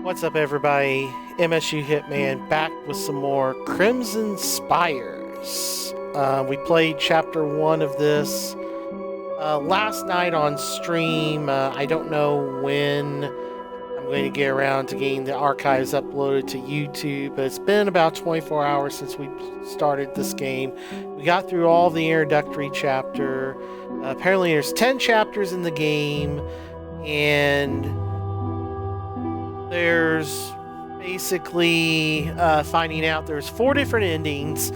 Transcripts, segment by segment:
What's up, everybody? MSUHitman back with some more Crimson Spires. We played chapter 1 of this last night on stream. I don't know when I'm going to get around to getting the archives uploaded to YouTube, but it's been about 24 hours since we started this game. We got through all the introductory chapter. Apparently there's 10 chapters in the game, and there's basically finding out there's 4 different endings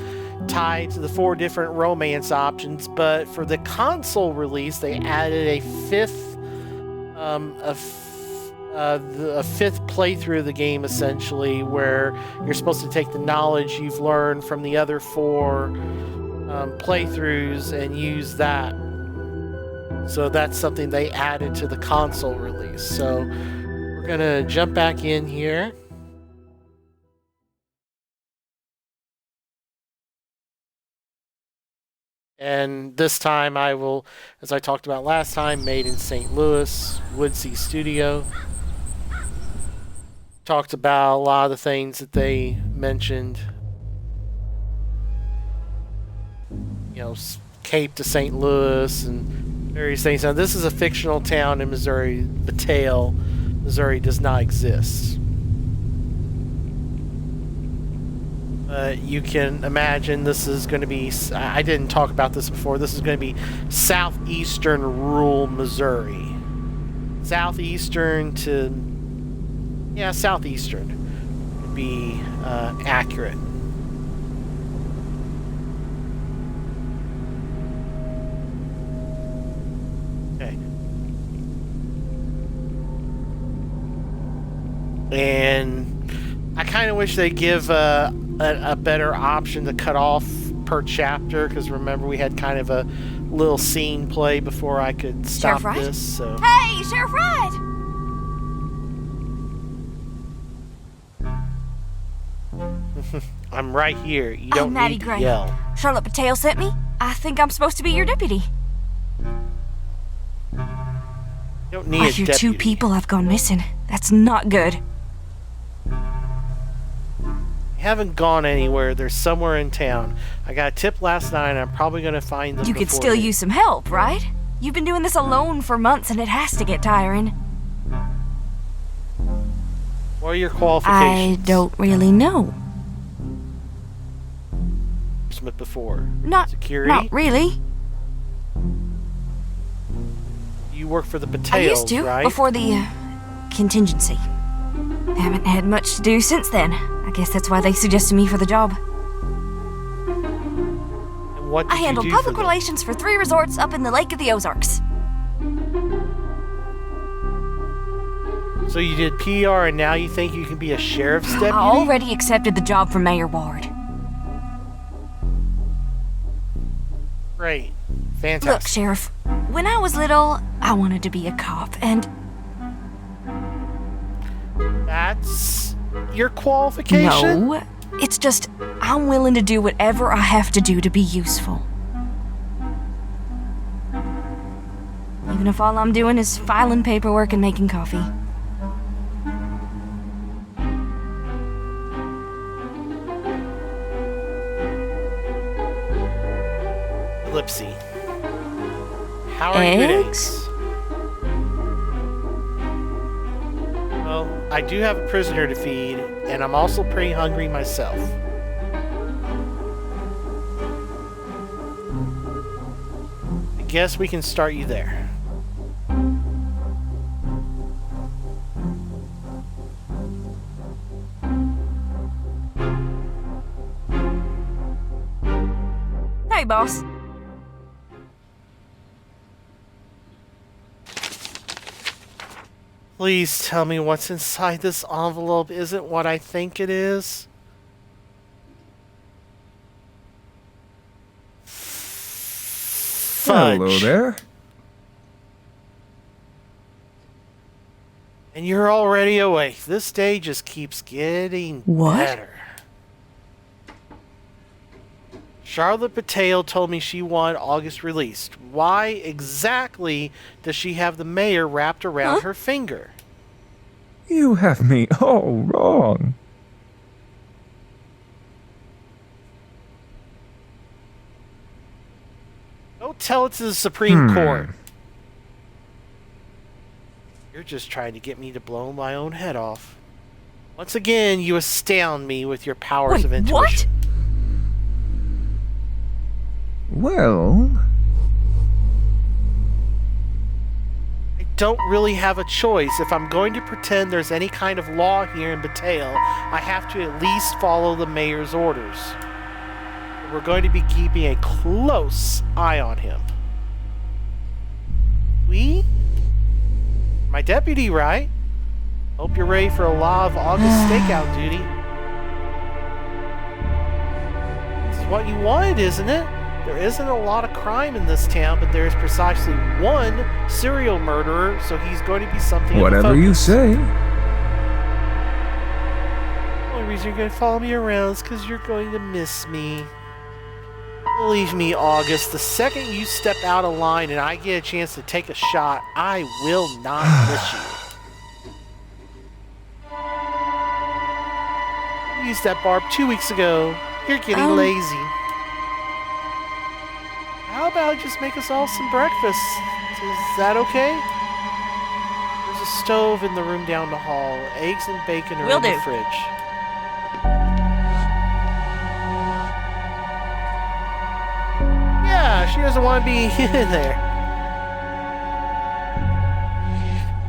tied to the 4 different romance options, but for the console release they added a fifth playthrough of the game, essentially, where you're supposed to take the knowledge you've learned from the other 4 playthroughs and use that. So that's something they added to the console release. So we're gonna jump back in here. And this time I will, as I talked about last time, made in St. Louis, Woodsea Studio. Talked about a lot of the things that they mentioned. You know, Cape to St. Louis and various things. Now, this is a fictional town in Missouri. Batale, Missouri does not exist. You can imagine this is going to be, I didn't talk about this before, this is going to be southeastern rural Missouri. Southeastern to, yeah, southeastern would be accurate. Okay. And I kind of wish they'd give a better option to cut off per chapter, because remember we had kind of a little scene play before I could stop this. So. Hey, Sheriff Wright! I'm right here. You don't need to yell. Charlotte Batale sent me. I think I'm supposed to be your deputy. You don't need a deputy. I hear 2 people have gone missing. That's not good. Haven't gone anywhere. They're somewhere in town. I got a tip last night and I'm probably going to find them. You could still use some help, right? You've been doing this alone for months and it has to get tiring. What are your qualifications? I don't really know. Before. Security? Not really. You work for the Batales, I used to, right? Before the contingency. Haven't had much to do since then. I guess that's why they suggested me for the job. And what did I handled you do public relations for 3 resorts up in the Lake of the Ozarks. So you did PR and now you think you can be a sheriff's deputy? I already accepted the job from Mayor Ward. Great. Fantastic. Look, Sheriff, when I was little, I wanted to be a cop, and... That's your qualification? No, it's just, I'm willing to do whatever I have to do to be useful. Even if all I'm doing is filing paperwork and making coffee. Ellipsy. How are you at eggs? Well, I do have a prisoner to feed, and I'm also pretty hungry myself. I guess we can start you there. Hey, boss. Please tell me what's inside this envelope isn't what I think it is. Fudge. Hello there. And you're already awake. This day just keeps getting better. Charlotte Batale told me she wanted August released. Why exactly does she have the mayor wrapped around her finger? You have me all wrong. Don't tell it to the Supreme Court. You're just trying to get me to blow my own head off. Once again, you astound me with your powers of intuition. What? Well... I don't really have a choice. If I'm going to pretend there's any kind of law here in Battail, I have to at least follow the mayor's orders. We're going to be keeping a close eye on him. We? My deputy, right? Hope you're ready for a Law of August stakeout duty. This is what you wanted, isn't it? There isn't a lot of crime in this town, but there is precisely one serial murderer, so he's going to be something of a Whatever you focus. say. The only reason you're going to follow me around is because you're going to miss me. Believe me, August, the second you step out of line and I get a chance to take a shot, I will not miss you. You used that barb 2 weeks ago. You're getting lazy. How about I just make us all some breakfast? Is that okay? There's a stove in the room down the hall. Eggs and bacon are in the fridge. Yeah, she doesn't want to be in there.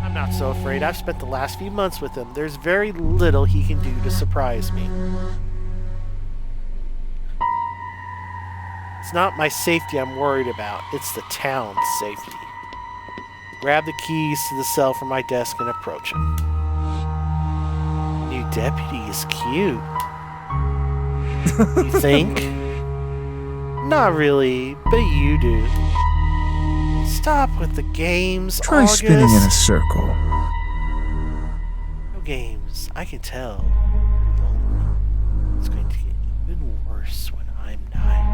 I'm not so afraid. I've spent the last few months with him. There's very little he can do to surprise me. It's not my safety I'm worried about. It's the town's safety. Grab the keys to the cell from my desk and approach him. New deputy is cute. You think? Not really, but you do. Stop with the games, Try August. spinning in a circle. No games. I can tell. It's going to get even worse when I'm not.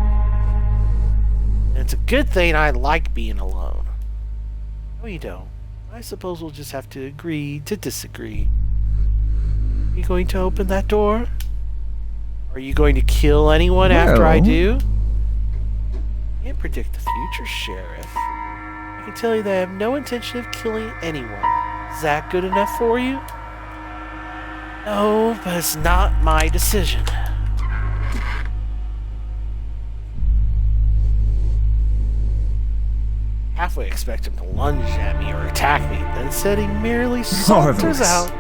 And it's a good thing I like being alone. No, you don't. I suppose we'll just have to agree to disagree. Are you going to open that door? Are you going to kill anyone after I do? I can't predict the future, Sheriff. I can tell you that I have no intention of killing anyone. Is that good enough for you? No, but it's not my decision. Halfway expect him to lunge at me or attack me, but instead he merely saunters Marvelous. out.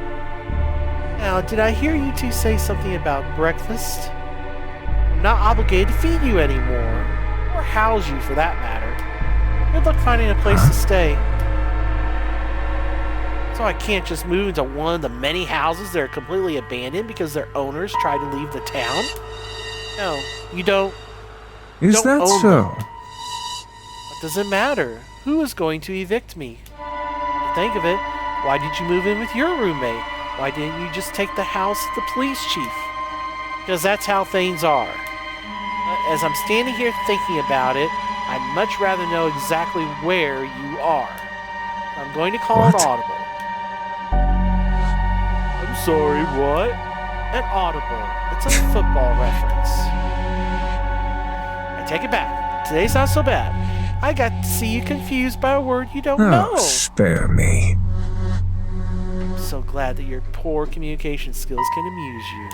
Now, did I hear you two say something about breakfast? I'm not obligated to feed you anymore, or house you for that matter. Good luck finding a place to stay. So I can't just move into one of the many houses that are completely abandoned because their owners try to leave the town? No, you don't. Is Don't that own so? them. What does it matter? Who is going to evict me? To think of it, why did you move in with your roommate? Why didn't you just take the house of the police chief? Because that's how things are. As I'm standing here thinking about it, I'd much rather know exactly where you are. I'm going to call an audible. I'm sorry, what? An audible. It's a football reference. I take it back. Today's not so bad. I got to see you confused by a word you don't know. Oh, spare me. I'm so glad that your poor communication skills can amuse you.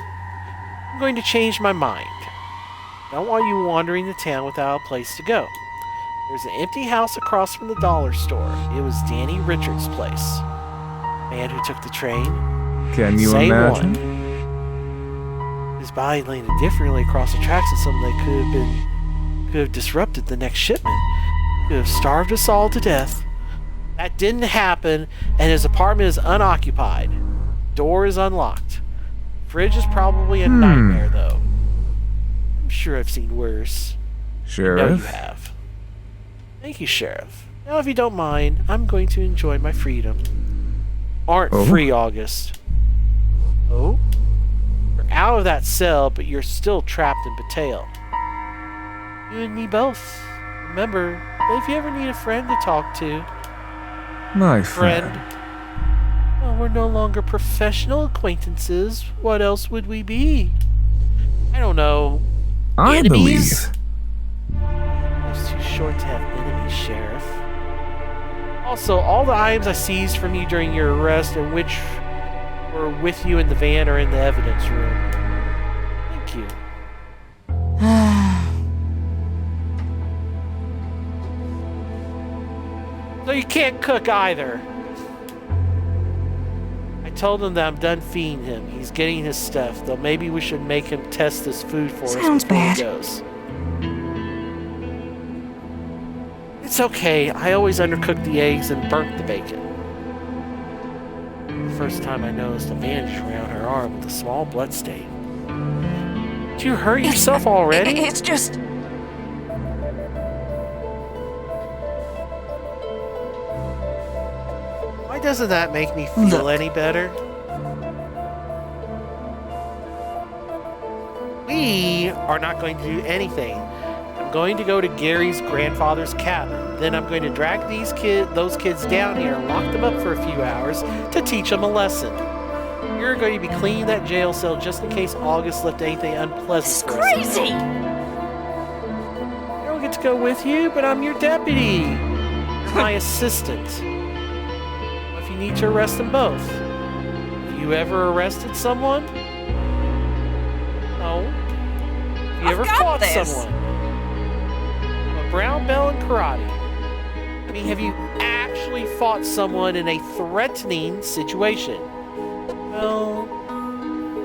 I'm going to change my mind. I don't want you wandering the town without a place to go. There's an empty house across from the dollar store. It was Danny Richards' place. Man who took the train. Can you Same imagine? one. His body landed differently across the tracks than something that could have disrupted the next shipment. Could have starved us all to death. That didn't happen, and his apartment is unoccupied. Door is unlocked. Fridge is probably a nightmare, though. I'm sure I've seen worse. Sheriff? No, you have. Thank you, Sheriff. Now, if you don't mind, I'm going to enjoy my freedom. Aren't free, August. Oh? You're out of that cell, but you're still trapped in Battail. You and me both. Remember, if you ever need a friend to talk to, My friend. Well, we're no longer professional acquaintances. What else would we be? I don't know. I Enemies? believe. Life's too short to have enemies, Sheriff. Also, all the items I seized from you during your arrest and which were with you in the van are in the evidence room. Thank you. So you can't cook either. I told him that I'm done feeding him. He's getting his stuff, though maybe we should make him test this food for Sounds us before bad. he goes. It's okay. I always undercooked the eggs and burnt the bacon. The first time I noticed a bandage around her arm with a small blood stain. Did you hurt yourself already? It's just... Why doesn't that make me feel Look. any better? We are not going to do anything. I'm going to go to Gary's grandfather's cabin. Then I'm going to drag those kids down here and lock them up for a few hours to teach them a lesson. You're going to be cleaning that jail cell just in case August left anything unpleasant It's for us. crazy! I don't get to go with you, but I'm your deputy. You're my assistant. If you need to arrest them both. Have you ever arrested someone? No. Have you I've ever got fought this. someone? I'm a brown belt in karate. I mean, have you actually fought someone in a threatening situation? Well,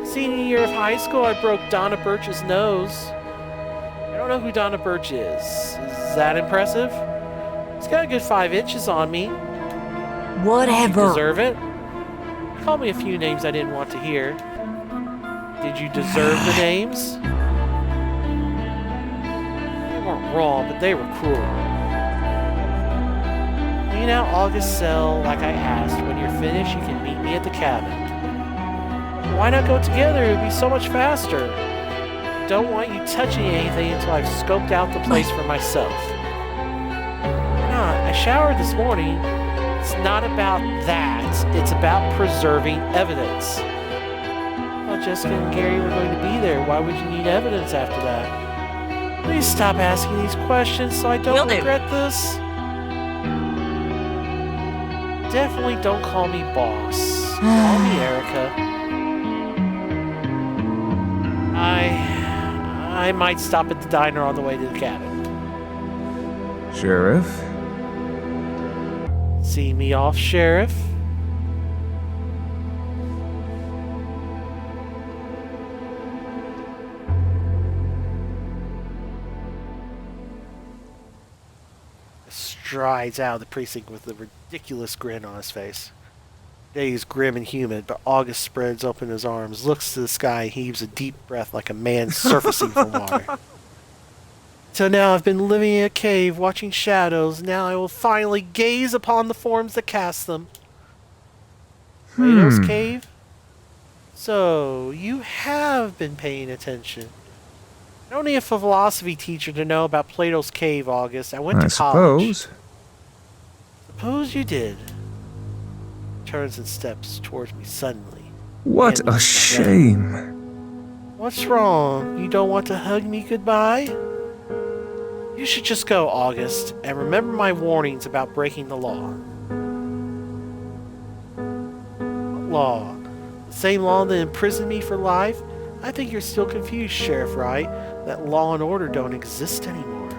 senior year of high school, I broke Donna Birch's nose. I don't know who Donna Birch is. Is that impressive? It's got a good 5 inches on me. Whatever. Deserve it? You called me a few names I didn't want to hear. Did you deserve the names? They weren't wrong, but they were cruel. Clean out August's cell like I asked. When you're finished, you can meet me at the cabin. Why not go together? It would be so much faster. Don't want you touching anything until I've scoped out the place for myself. Why not? I showered this morning. It's not about that. It's about preserving evidence. Well, Jessica and Gary were going to be there. Why would you need evidence after that? Please stop asking these questions so I Will don't do. regret this. Definitely don't call me boss. Call me Erica. I might stop at the diner on the way to the cabin. Sheriff? See me off, Sheriff. Strides out of the precinct with a ridiculous grin on his face. Day is grim and humid, but August spreads open his arms, looks to the sky, and heaves a deep breath like a man surfacing from water. So now I've been living in a cave, watching shadows. Now I will finally gaze upon the forms that cast them. Plato's cave? So, you have been paying attention. I don't need a philosophy teacher to know about Plato's cave, August. I went I to college. suppose. Suppose you did. Turns and steps towards me suddenly. What And a looks at me. shame. What's wrong? You don't want to hug me goodbye? You should just go, August, and remember my warnings about breaking the law. What law? The same law that imprisoned me for life? I think you're still confused, Sheriff Wright, that law and order don't exist anymore.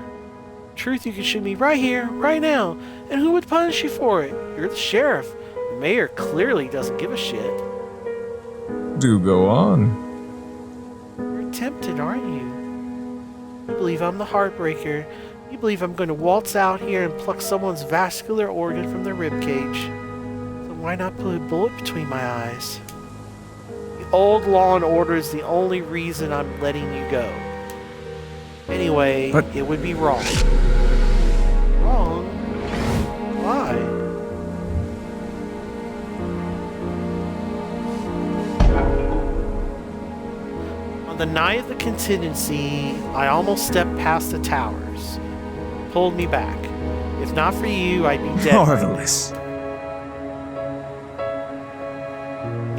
Truth, you can shoot me right here, right now, and who would punish you for it? You're the sheriff. The mayor clearly doesn't give a shit. Do go on. You're tempted, aren't you? You believe I'm the heartbreaker. You believe I'm going to waltz out here and pluck someone's vascular organ from their ribcage. So why not put a bullet between my eyes? The old law and order is the only reason I'm letting you go. Anyway, But- it would be wrong. Wrong? Why? On the night of the contingency, I almost stepped past the towers. Pulled me back. If not for you, I'd be dead. right now. Marvelous.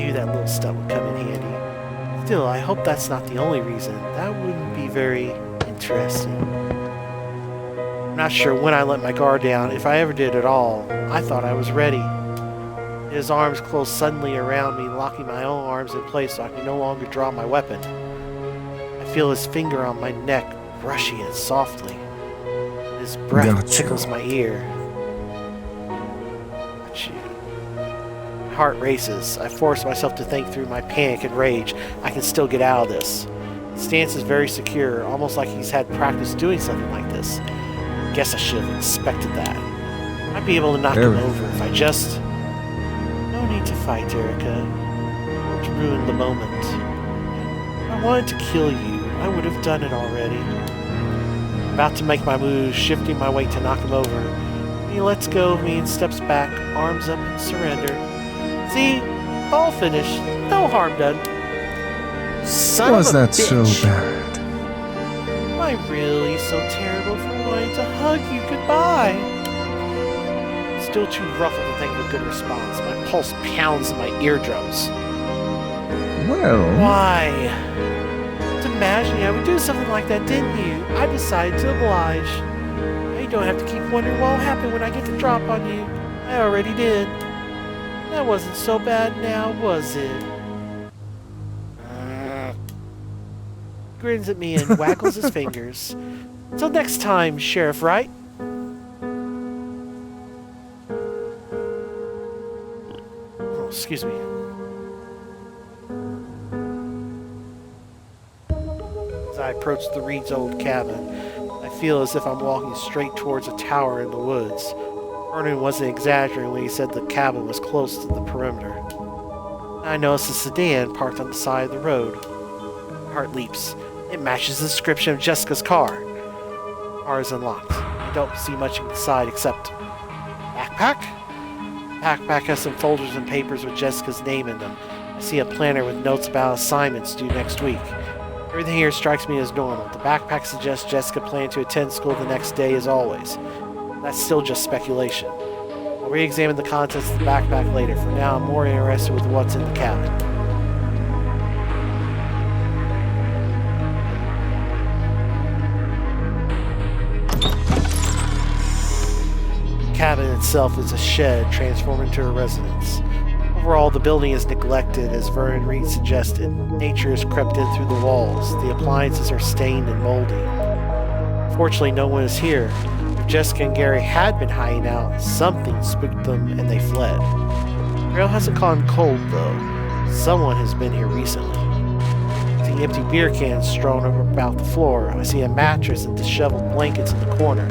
knew that little stuff would come in handy. Still, I hope that's not the only reason. That wouldn't be very interesting. I'm not sure when I let my guard down, if I ever did at all. I thought I was ready. His arms closed suddenly around me, locking my own arms in place so I could no longer draw my weapon. I feel his finger on my neck, brushing it softly. His breath tickles my ear. My heart races. I force myself to think through my panic and rage. I can still get out of this. His stance is very secure, almost like he's had practice doing something like this. Guess I should have expected that. I'd be able to knock him over if I just... No need to fight, Erica. Don't ruin the moment. If I wanted to kill you, I would have done it already. About to make my move, shifting my weight to knock him over. He lets go of me and steps back, arms up in surrender. See? All finished. No harm done. Son Was of a that bitch. so bad? Am I really so terrible for wanting to hug you goodbye? Still too ruffled to think of a good response. My pulse pounds in my eardrums. Well... Why? Just imagining I would do something like that, didn't you? I decided to oblige. Now you don't have to keep wondering what will happen when I get the drop on you. I already did. That wasn't so bad now, was it? Grins at me and waggles his fingers. Till next time, Sheriff, right? Oh, excuse me. As I approach the Reed's old cabin, I feel as if I'm walking straight towards a tower in the woods. Vernon wasn't exaggerating when he said the cabin was close to the perimeter. I notice a sedan parked on the side of the road. My heart leaps. It matches the description of Jessica's car. The car is unlocked. I don't see much inside except... Backpack? Backpack has some folders and papers with Jessica's name in them. I see a planner with notes about assignments due next week. Everything here strikes me as normal. The backpack suggests Jessica planned to attend school the next day as always. That's still just speculation. I'll re-examine the contents of the backpack later. For now, I'm more interested with what's in the cabin. The cabin itself is a shed transformed into a residence. Overall, the building is neglected, as Vernon Reed suggested. Nature has crept in through the walls. The appliances are stained and moldy. Fortunately, no one is here. If Jessica and Gary had been hiding out, something spooked them and they fled. The trail hasn't gone cold, though. Someone has been here recently. I see empty beer cans strewn about the floor. I see a mattress and disheveled blankets in the corner.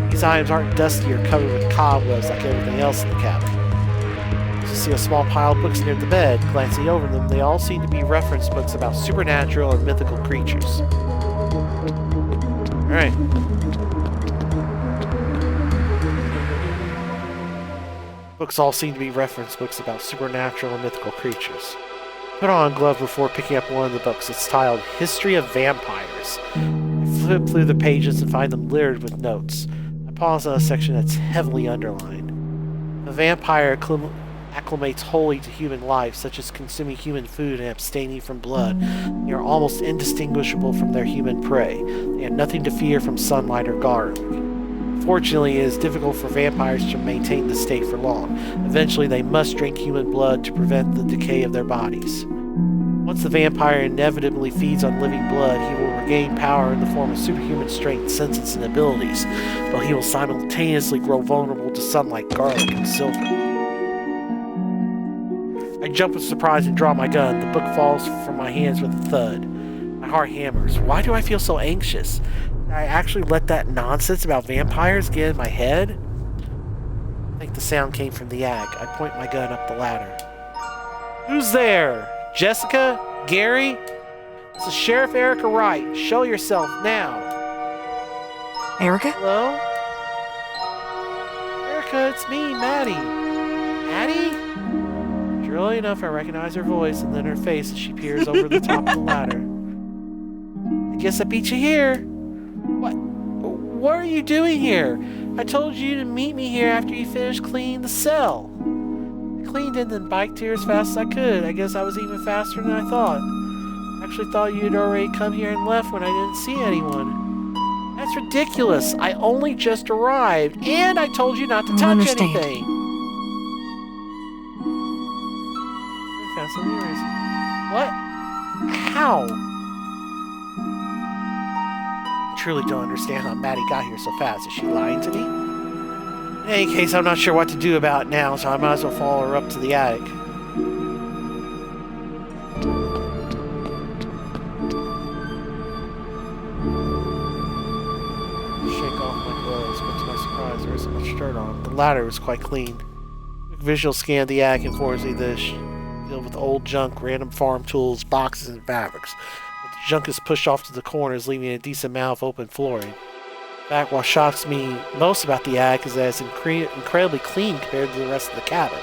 These items aren't dusty or covered with cobwebs like everything else in the cabin. I see a small pile of books near the bed. Glancing over them, they all seem to be reference books about supernatural and mythical creatures. Alright. Books all seem to be reference books about supernatural and mythical creatures. Put on a glove before picking up one of the books. It's titled History of Vampires. I flip through the pages and find them littered with notes. I pause on a section that's heavily underlined. A vampire acclimates wholly to human life, such as consuming human food and abstaining from blood. They are almost indistinguishable from their human prey. They have nothing to fear from sunlight or garlic. Fortunately, it is difficult for vampires to maintain this state for long. Eventually, they must drink human blood to prevent the decay of their bodies. Once the vampire inevitably feeds on living blood, he will regain power in the form of superhuman strength, senses, and abilities, but he will simultaneously grow vulnerable to sunlight, garlic, and silver. I jump with surprise and draw my gun. The book falls from my hands with a thud. My heart hammers. Why do I feel so anxious? Did I actually let that nonsense about vampires get in my head? I think the sound came from the ag. I point my gun up the ladder. Who's there? Jessica? Gary? This is Sheriff Erica Wright. Show yourself now. Erica? Hello? Erica, it's me, Maddie. Maddie? Surely enough, I recognize her voice and then her face as she peers over the top of the ladder. I guess I beat you here. What are you doing here? I told you to meet me here after you finish cleaning the cell. I cleaned and then biked here as fast as I could. I guess I was even faster than I thought. I actually thought you'd already come here and left when I didn't see anyone. That's ridiculous. I only just arrived, and I told you not to touch anything. I found some earrings. What? How? I truly don't understand how Maddie got here so fast. Is she lying to me? In any case, I'm not sure what to do about it now, so I might as well follow her up to the attic. Shake off my clothes, but to my surprise, there isn't much dirt on. The ladder was quite clean. Quick visual scan of the attic informs me that filled with old junk, random farm tools, boxes, and fabrics. But the junk is pushed off to the corners, leaving a decent amount of open flooring. In fact, what shocks me most about the attic is that it's incredibly clean compared to the rest of the cabin.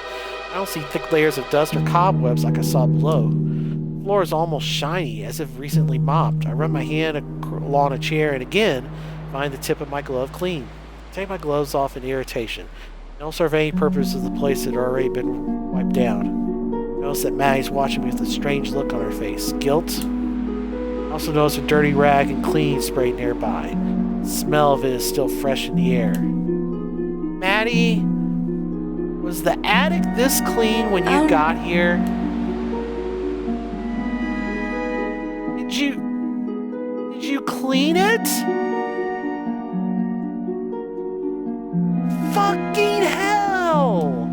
I don't see thick layers of dust or cobwebs like I saw below. The floor is almost shiny, as if recently mopped. I run my hand along a chair and again find the tip of my glove clean. I take my gloves off in irritation. They don't serve any purpose as the place had already been wiped down. I notice that Maddie's watching me with a strange look on her face. Guilt? I also notice a dirty rag and cleaning spray nearby. The smell of it is still fresh in the air. Maddie, was the attic this clean when you got here? Did you clean it? Fucking hell!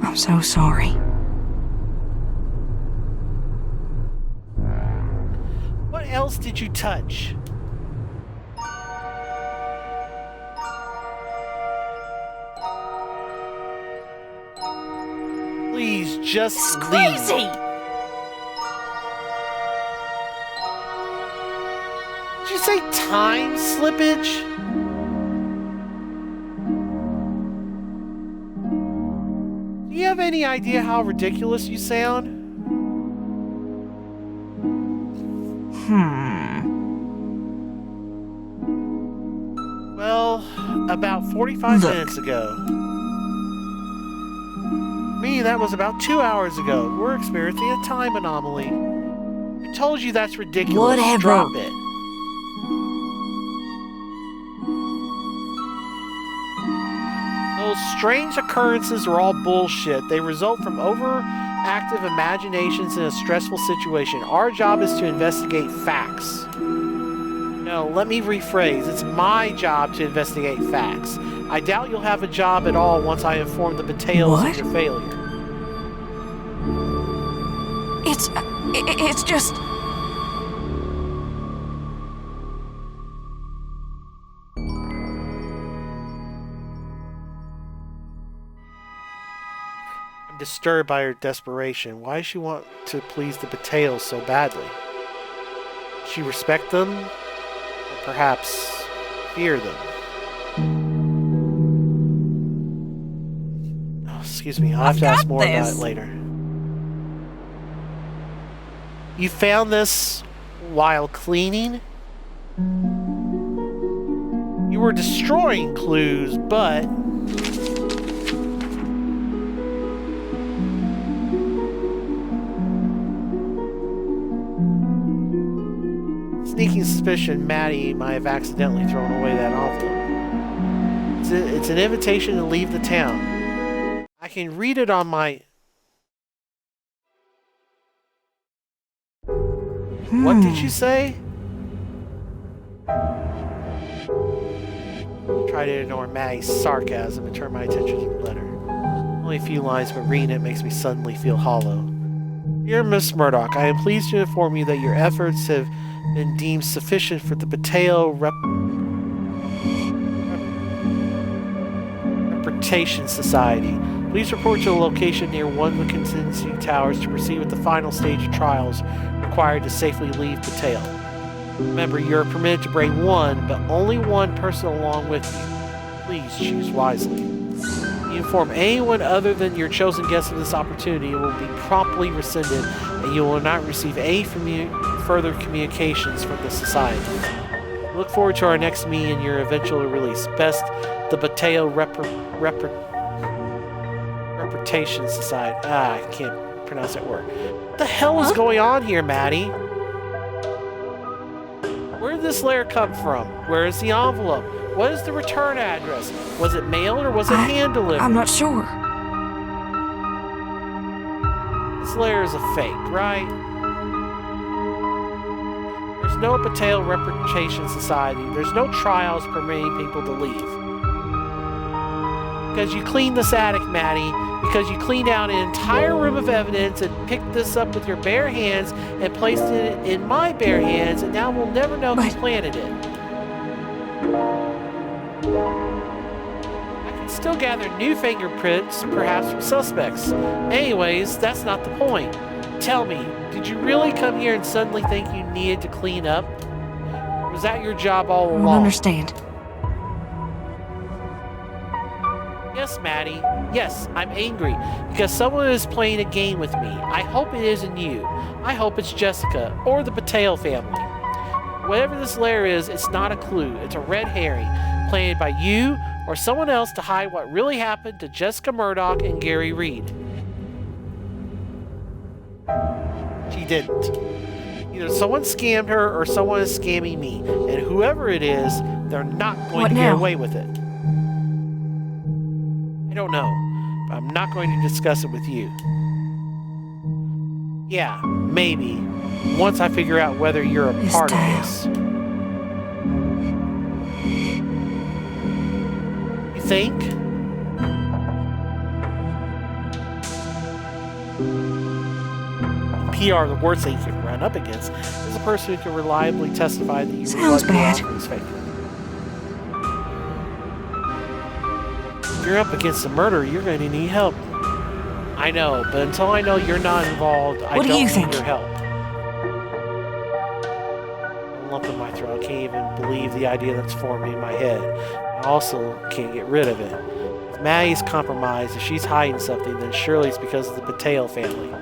I'm so sorry. What else did you touch? Please, just This is leave. crazy! Did you say time slippage? Do you have any idea how ridiculous you sound? Well, about 45 minutes ago. Me, that was about 2 hours ago. We're experiencing a time anomaly. I told you that's ridiculous. Whatever. Drop it. Those strange occurrences are all bullshit. They result from overactive imaginations in a stressful situation. Our job is to investigate facts. No, let me rephrase. It's my job to investigate facts. I doubt you'll have a job at all once I inform the Battalions of your failure. It's just... I'm disturbed by her desperation. Why does she want to please the Battalions so badly? Does she respect them? Or perhaps fear them? Oh, excuse me, I'll have to ask more about it later. You found this while cleaning? You were destroying clues, but... Sneaking suspicion Maddie might have accidentally thrown away that envelope. It's an invitation to leave the town. I can read it on my... What did you say? Try to ignore Maddie's sarcasm and turn my attention to the letter. Only a few lines, but reading it makes me suddenly feel hollow. Dear Miss Murdoch, I am pleased to inform you that your efforts have been deemed sufficient for the Battalion Reputation Society. Please report to a location near one of the contingency towers to proceed with the final stage of trials required to safely leave Battalion. Remember, you are permitted to bring one, but only one person along with you. Please choose wisely. If you inform anyone other than your chosen guest of this opportunity, it will be promptly rescinded, and you will not receive any further communications from the Society. Look forward to our next meeting and your eventual release. Best, the Battalion Reputation Society. I can't pronounce that word. What the hell is going on here, Maddie? Where did this letter come from? Where is the envelope? What is the return address? Was it mailed or was it hand-delivered? I'm not sure. This letter is a fake, right? There's no Pateo Reputation Society. There's no trials permitting people to leave. Because you cleaned this attic, Maddie. Because you cleaned out an entire room of evidence and picked this up with your bare hands and placed it in my bare hands, and now we'll never know who planted it. I can still gather new fingerprints, perhaps from suspects. Anyways, that's not the point. Tell me, did you really come here and suddenly think you needed to clean up? Or was that your job all along? I don't understand. Yes, Maddie. Yes, I'm angry because someone is playing a game with me. I hope it isn't you. I hope it's Jessica or the Pateo family. Whatever this lair is, it's not a clue. It's a red herring planted by you or someone else to hide what really happened to Jessica Murdoch and Gary Reed. She didn't. Either someone scammed her or someone is scamming me. And whoever it is, they're not going to get away with it. I don't know, but I'm not going to discuss it with you. Yeah, maybe. Once I figure out whether you're a part of this. You think? PR, the worst thing you can run up against is a person who can reliably testify that you Sounds bad. Is fake. If you're up against a murder, you're going to need help. I know, but until I know you're not involved, I don't need your help. A lump in my throat. I can't even believe the idea that's forming in my head. I also can't get rid of it. If Maddie's compromised, if she's hiding something, then surely it's because of the Pateo family.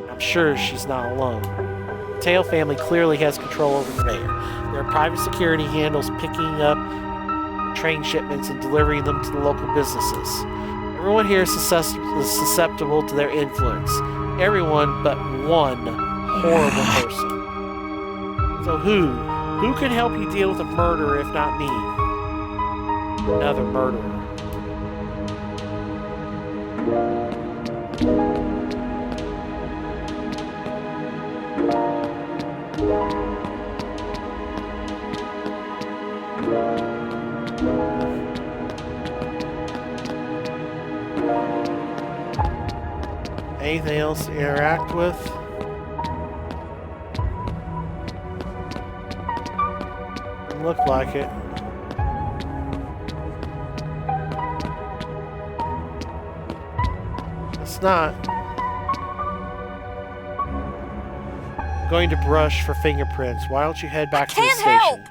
I'm sure she's not alone. The Pateo family clearly has control over the mayor. Their private security handles picking up train shipments and delivering them to the local businesses. Everyone here is susceptible to their influence. Everyone but one horrible person. So who can help you deal with a murderer if not me? Another murderer. Anything else to interact with? Doesn't look like it. It's not. Going to brush for fingerprints. Why don't you head back to the station?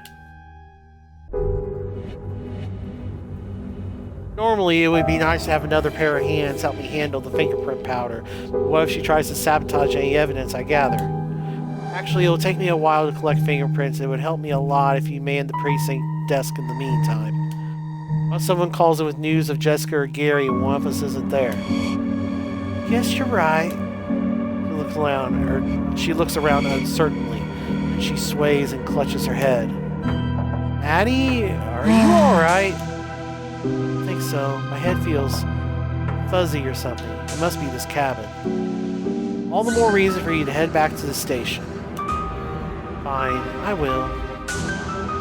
Normally, it would be nice to have another pair of hands help me handle the fingerprint powder. What if she tries to sabotage any evidence I gather? Actually, it will take me a while to collect fingerprints. It would help me a lot if you manned the precinct desk in the meantime. Once someone calls in with news of Jessica or Gary and one of us isn't there. Yes, you're right. She looks around uncertainly, and she sways and clutches her head. Maddie, are you alright? I think so. My head feels fuzzy or something. It must be this cabin. All the more reason for you to head back to the station. Fine, I will.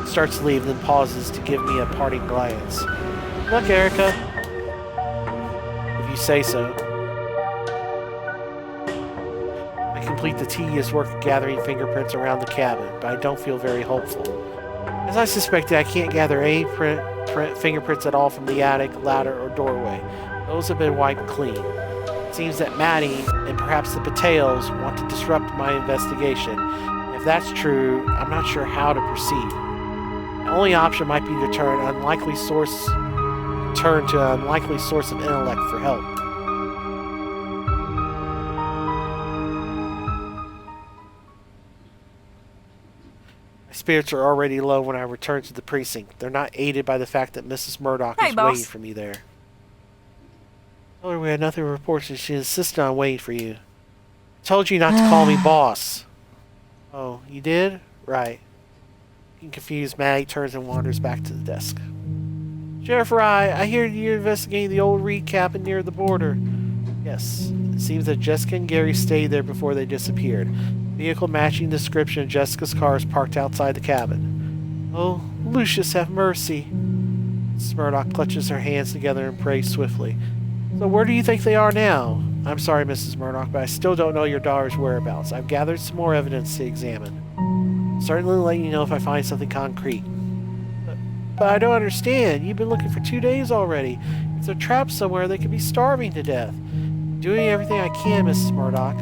Starts to leave, then pauses to give me a parting glance. Look, Erica. If you say so. I complete the tedious work of gathering fingerprints around the cabin, but I don't feel very hopeful. As I suspected, I can't gather any fingerprints at all from the attic, ladder, or doorway. Those have been wiped clean. It seems that Maddie, and perhaps the Pateos, want to disrupt my investigation. If that's true, I'm not sure how to proceed. The only option might be to turn to an unlikely source of intellect for help. My spirits are already low when I return to the precinct. They're not aided by the fact that Mrs. Murdoch is waiting for me there. Told her we had nothing to report, and she insisted on waiting for you. Told you not to call me boss. Oh, you did? Right. Getting confused, Maddie turns and wanders back to the desk. Sheriff Rye, I hear you're investigating the old Reed cabin near the border. Yes. It seems that Jessica and Gary stayed there before they disappeared. Vehicle matching the description of Jessica's car is parked outside the cabin. Oh, Lucius, have mercy. Mrs. Murdoch clutches her hands together and prays swiftly. So where do you think they are now? I'm sorry, Mrs. Murdoch, but I still don't know your daughter's whereabouts. I've gathered some more evidence to examine. I'll certainly let you know if I find something concrete. But I don't understand. You've been looking for 2 days already. If they're trapped somewhere, they could be starving to death. I'm doing everything I can, Mrs. Murdoch.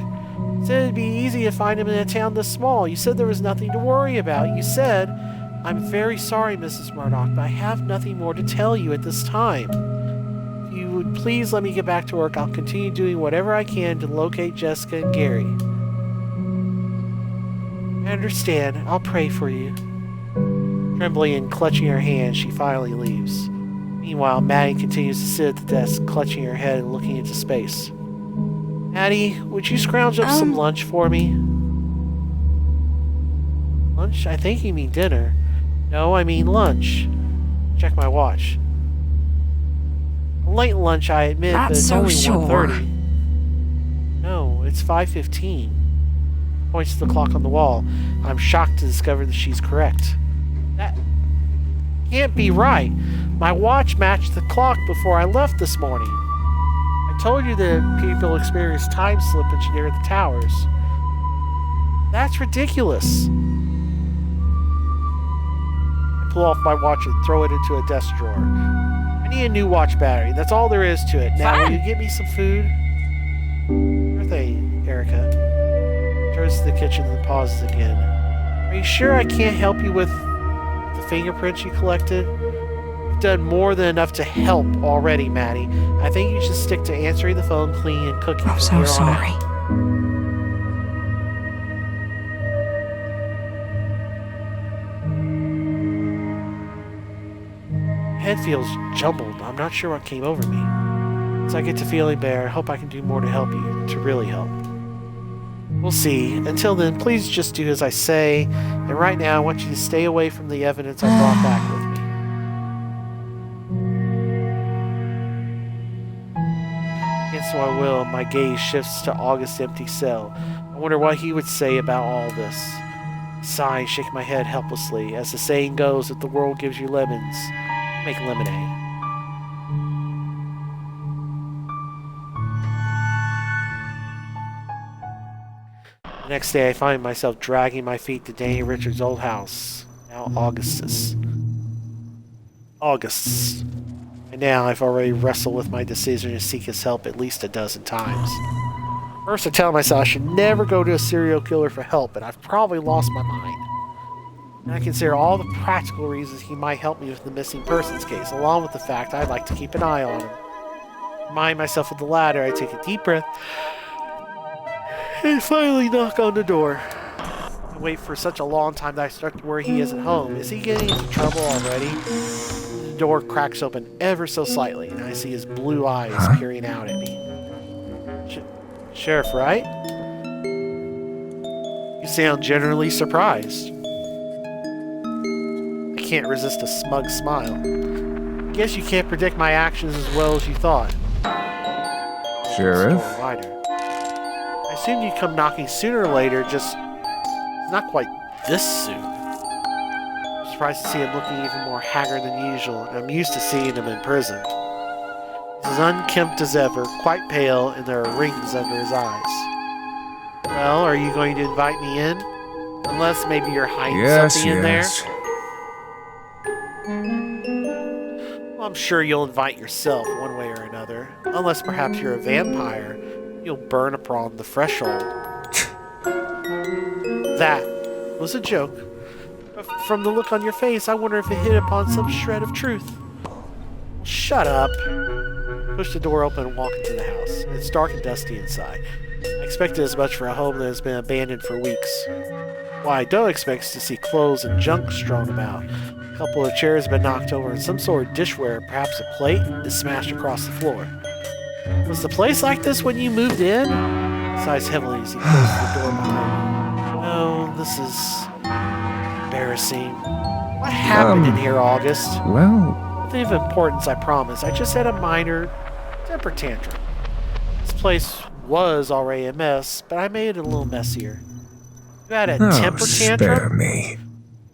You said it'd be easy to find him in a town this small. You said there was nothing to worry about. You said, I'm very sorry, Mrs. Murdoch, but I have nothing more to tell you at this time. If you would please let me get back to work, I'll continue doing whatever I can to locate Jessica and Gary. I understand. I'll pray for you. Trembling and clutching her hand, she finally leaves. Meanwhile, Maddie continues to sit at the desk, clutching her head and looking into space. Maddie, would you scrounge up some lunch for me? Lunch? I think you mean dinner. No, I mean lunch. Check my watch. A late lunch, I admit, Not but it's so only sure. 1:30. No, it's 5:15. Points to the clock on the wall. I'm shocked to discover that she's correct. That can't be right. My watch matched the clock before I left this morning. I told you that people experience time slippage near the towers. That's ridiculous. I pull off my watch and throw it into a desk drawer. I need a new watch battery. That's all there is to it. Now, will you get me some food? Sure thing, Erica. Turns to the kitchen and pauses again. Are you sure I can't help you with the fingerprints you collected? You've done more than enough to help already, Maddie. I think you should stick to answering the phone, cleaning, and cooking. I'm so from here on sorry. out. My head feels jumbled. I'm not sure what came over me. As I get to feeling better, I hope I can do more to help you, to really help. We'll see. Until then, please just do as I say. And right now, I want you to stay away from the evidence I brought back with me. Against my will, my gaze shifts to August's empty cell. I wonder what he would say about all this. I sigh and shake my head helplessly. As the saying goes, if the world gives you lemons, make lemonade. The next day, I find myself dragging my feet to Danny Richards' old house, now Augustus. And now I've already wrestled with my decision to seek his help at least a dozen times. First, I tell myself I should never go to a serial killer for help, but I've probably lost my mind. And I consider all the practical reasons he might help me with the missing persons case, along with the fact I'd like to keep an eye on him. Remind myself of the latter, I take a deep breath and finally knock on the door. I wait for such a long time that I start to worry he isn't home. Is he getting into trouble already? The door cracks open ever so slightly, and I see his blue eyes peering out at me. Sheriff, right? You sound generally surprised. I can't resist a smug smile. I guess you can't predict my actions as well as you thought. Sheriff? I assumed you'd come knocking sooner or later, just not quite this soon. I'm surprised to see him looking even more haggard than usual, and I'm used to seeing him in prison. He's as unkempt as ever, quite pale, and there are rings under his eyes. Well, are you going to invite me in? Unless maybe you're hiding something in there? Well, I'm sure you'll invite yourself one way or another. Unless perhaps you're a vampire. You'll burn upon the threshold. That was a joke. But from the look on your face, I wonder if it hit upon some shred of truth. Shut up. Push the door open and walk into the house. It's dark and dusty inside. I expected as much for a home that has been abandoned for weeks. What I don't expect is to see clothes and junk strewn about. A couple of chairs have been knocked over and some sort of dishware, perhaps a plate, is smashed across the floor. Was the place like this when you moved in? He sighs heavily as he closes the door behind him. No, this is embarrassing. What happened in here, August? Well, Nothing of importance, I promise. I just had a minor temper tantrum. This place was already a mess, but I made it a little messier. You had a temper spare tantrum? me.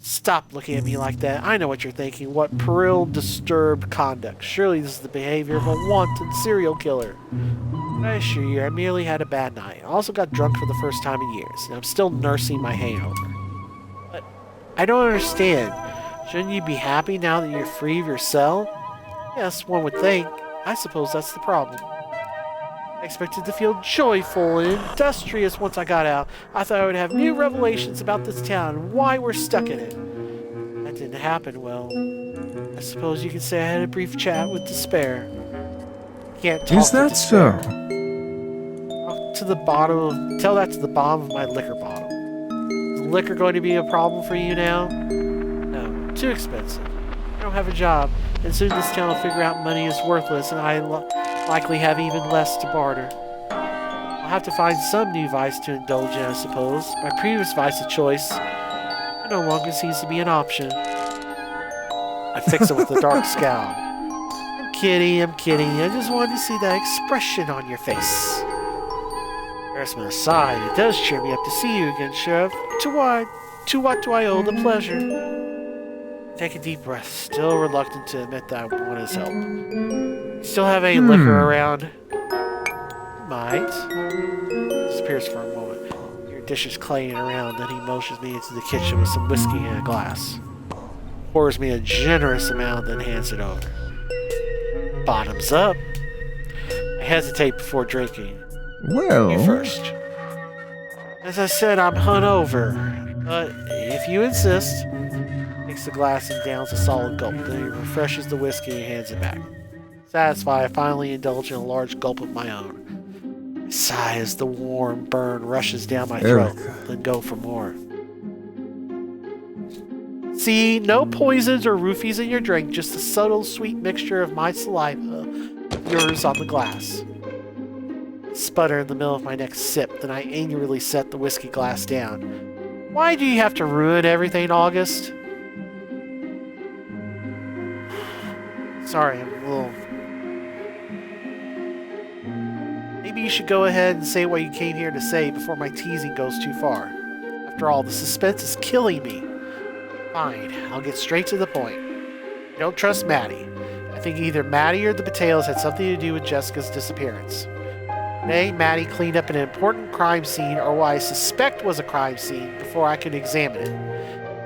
Stop looking at me like that. I know what you're thinking. What puerile, disturbed conduct. Surely this is the behavior of a wanted serial killer. But I assure you, I merely had a bad night. I also got drunk for the first time in years, and I'm still nursing my hangover. But I don't understand. Shouldn't you be happy now that you're free of your cell? Yes, one would think. I suppose that's the problem. I expected to feel joyful and industrious once I got out. I thought I would have new revelations about this town and why we're stuck in it. That didn't happen. Well, I suppose you could say I had a brief chat with despair. Can't talk Is to that despair. so? Tell that to the bottom of my liquor bottle. Is liquor going to be a problem for you now? No, too expensive. I don't have a job, and soon this town will figure out money is worthless, and I likely have even less to barter. I'll have to find some new vice to indulge in, I suppose. My previous vice of choice no longer seems to be an option. I fix it with a dark scowl. I'm kidding. I just wanted to see that expression on your face. Embarrassment aside, it does cheer me up to see you again, Sheriff. To what do I owe the pleasure? Take a deep breath, still reluctant to admit that I want his help. You still have any liquor around? Might. Disappears for a moment. Your dish is claying around, then he motions me into the kitchen with some whiskey in a glass. Pours me a generous amount, then hands it over. Bottoms up. I hesitate before drinking. Well, You first. As I said, I'm hungover. But if you insist, takes the glass and downs a solid gulp. Then he refreshes the whiskey and hands it back. Satisfied, I finally indulge in a large gulp of my own. I sigh as the warm burn rushes down my throat, then go for more. See, no poisons or roofies in your drink, just a subtle sweet mixture of my saliva, yours on the glass. Sputter in the middle of my next sip, then I angrily set the whiskey glass down. Why do you have to ruin everything, August? Sorry, I'm a little... Maybe you should go ahead and say what you came here to say before my teasing goes too far. After all, the suspense is killing me. Fine, I'll get straight to the point. I don't trust Maddie. I think either Maddie or the Potatoes had something to do with Jessica's disappearance. Today, Maddie cleaned up an important crime scene, or what I suspect was a crime scene, before I could examine it.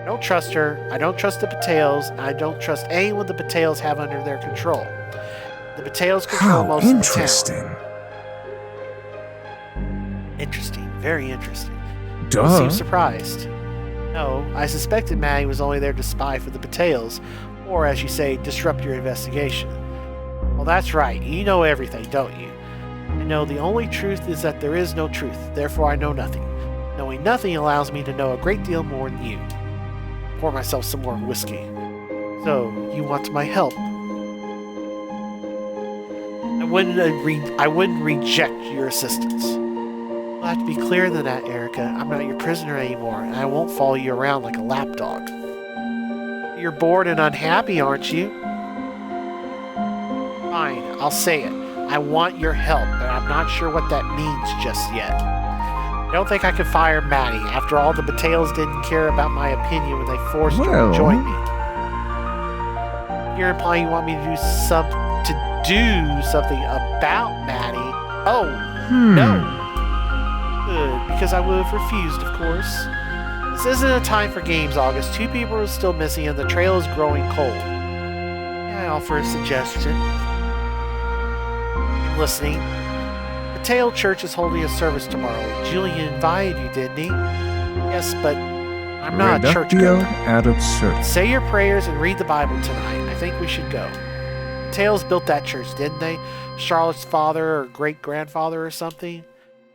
I don't trust her, I don't trust the Potatoes, and I don't trust anyone the Potatoes have under their control. The Potatoes control how most of the interesting. town. Interesting, very interesting. You Duh. seem surprised. No, I suspected Maddie was only there to spy for the Potatoes, or as you say, disrupt your investigation. Well, that's right, you know everything, don't you? I know the only truth is that there is no truth, therefore I know nothing. Knowing nothing allows me to know a great deal more than you. Pour myself some more whiskey. So, you want my help? I wouldn't reject your assistance. You'll have to be clearer than that, Erica. I'm not your prisoner anymore, and I won't follow you around like a lapdog. You're bored and unhappy, aren't you? Fine, I'll say it. I want your help, but I'm not sure what that means just yet. I don't think I could fire Maddie. After all, the Potatoes didn't care about my opinion when they forced her to join me. You're implying you want me to do something about Maddie? Oh, no. Good, because I would have refused, of course. This isn't a time for games, August. 2 people are still missing and the trail is growing cold. May I offer a suggestion? I'm listening. Mateo Church is holding a service tomorrow. Julian invited you, didn't he? Yes, but I'm not a churchgoer. Ad absurdum. Say your prayers and read the Bible tonight. I think we should go. Mateo's built that church, didn't they? Charlotte's father or great-grandfather or something?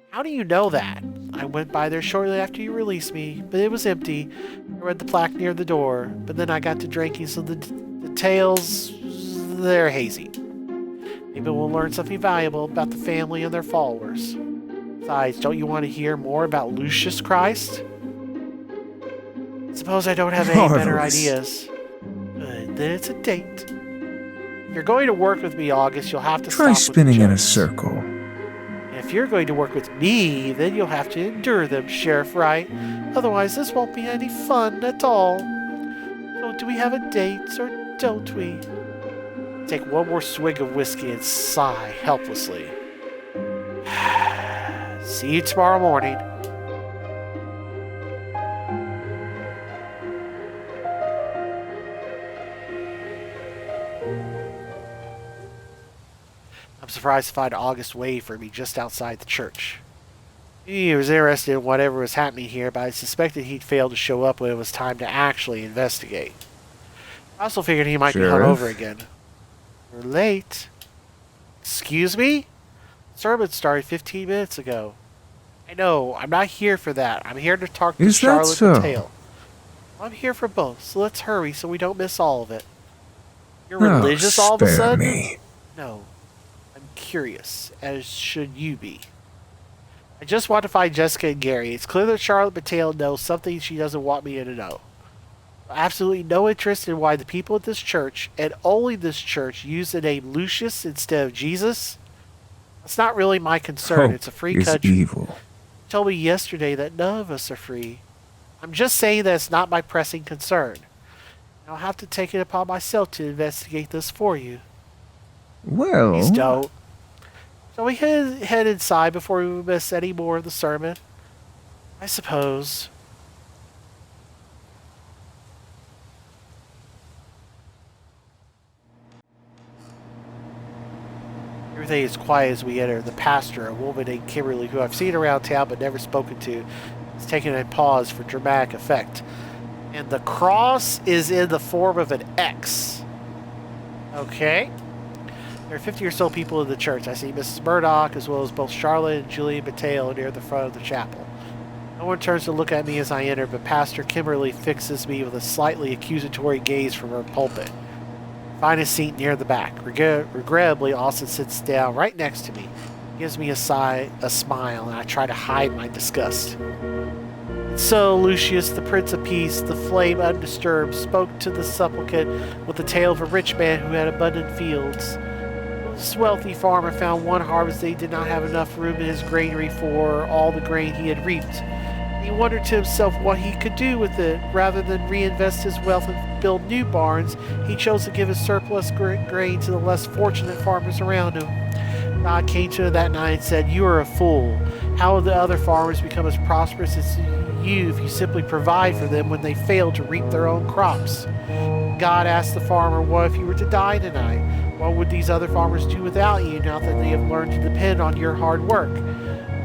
How do you know that? I went by there shortly after you released me, but it was empty. I read the plaque near the door, but then I got to drinking, so the tales, they're hazy. Maybe we'll learn something valuable about the family and their followers. Besides, don't you want to hear more about Lucius Christ? Suppose I don't have any better Marvelous. ideas. Good, then it's a date. If you're going to work with me, August, you'll have to Try stop spinning with in a jokes. circle. If you're going to work with me, then you'll have to endure them, Sheriff Wright. Otherwise, this won't be any fun at all. So, do we have a date, or don't we? Take one more swig of whiskey and sigh helplessly. See you tomorrow morning. I'm surprised to find August waiting for me just outside the church. He was interested in whatever was happening here, but I suspected he'd failed to show up when it was time to actually investigate. I also figured he might be hungover again. We're late. Excuse me? Sermon started 15 minutes ago. I know, I'm not here for that. I'm here to talk to Is that Charlotte so? Mateo. I'm here for both, so let's hurry so we don't miss all of it. You're Oh, religious all of a spare sudden? me. No. I'm curious, as should you be. I just want to find Jessica and Gary. It's clear that Charlotte Mateo knows something she doesn't want me to know. Absolutely no interest in why the people at this church, and only this church, use the name Lucius instead of Jesus. That's not really my concern. Hope It's a free is country. evil. You told me yesterday that none of us are free. I'm just saying that it's not my pressing concern. I'll have to take it upon myself to investigate this for you. Well, Please don't. Shall we head inside before we miss any more of the sermon? I suppose. Everything is quiet as we enter. The pastor, a woman named Kimberly, who I've seen around town but never spoken to, is taking a pause for dramatic effect. And the cross is in the form of an X. Okay. There are 50 or so people in the church. I see Mrs. Murdoch as well as both Charlotte and Julia Mateo near the front of the chapel. No one turns to look at me as I enter, but Pastor Kimberly fixes me with a slightly accusatory gaze from her pulpit. Find a seat near the back. Regrettably, Austin sits down right next to me. Gives me a smile, and I try to hide my disgust. And so Lucius, the Prince of Peace, the flame undisturbed, spoke to the supplicant with the tale of a rich man who had abundant fields. This wealthy farmer found one harvest that he did not have enough room in his granary for all the grain he had reaped. He wondered to himself what he could do with it. Rather than reinvest his wealth and build new barns, he chose to give his surplus grain to the less fortunate farmers around him. God came to him that night and said, "You are a fool. How will the other farmers become as prosperous as you if you simply provide for them when they fail to reap their own crops?" God asked the farmer, "What if you were to die tonight? What would these other farmers do without you now that they have learned to depend on your hard work?"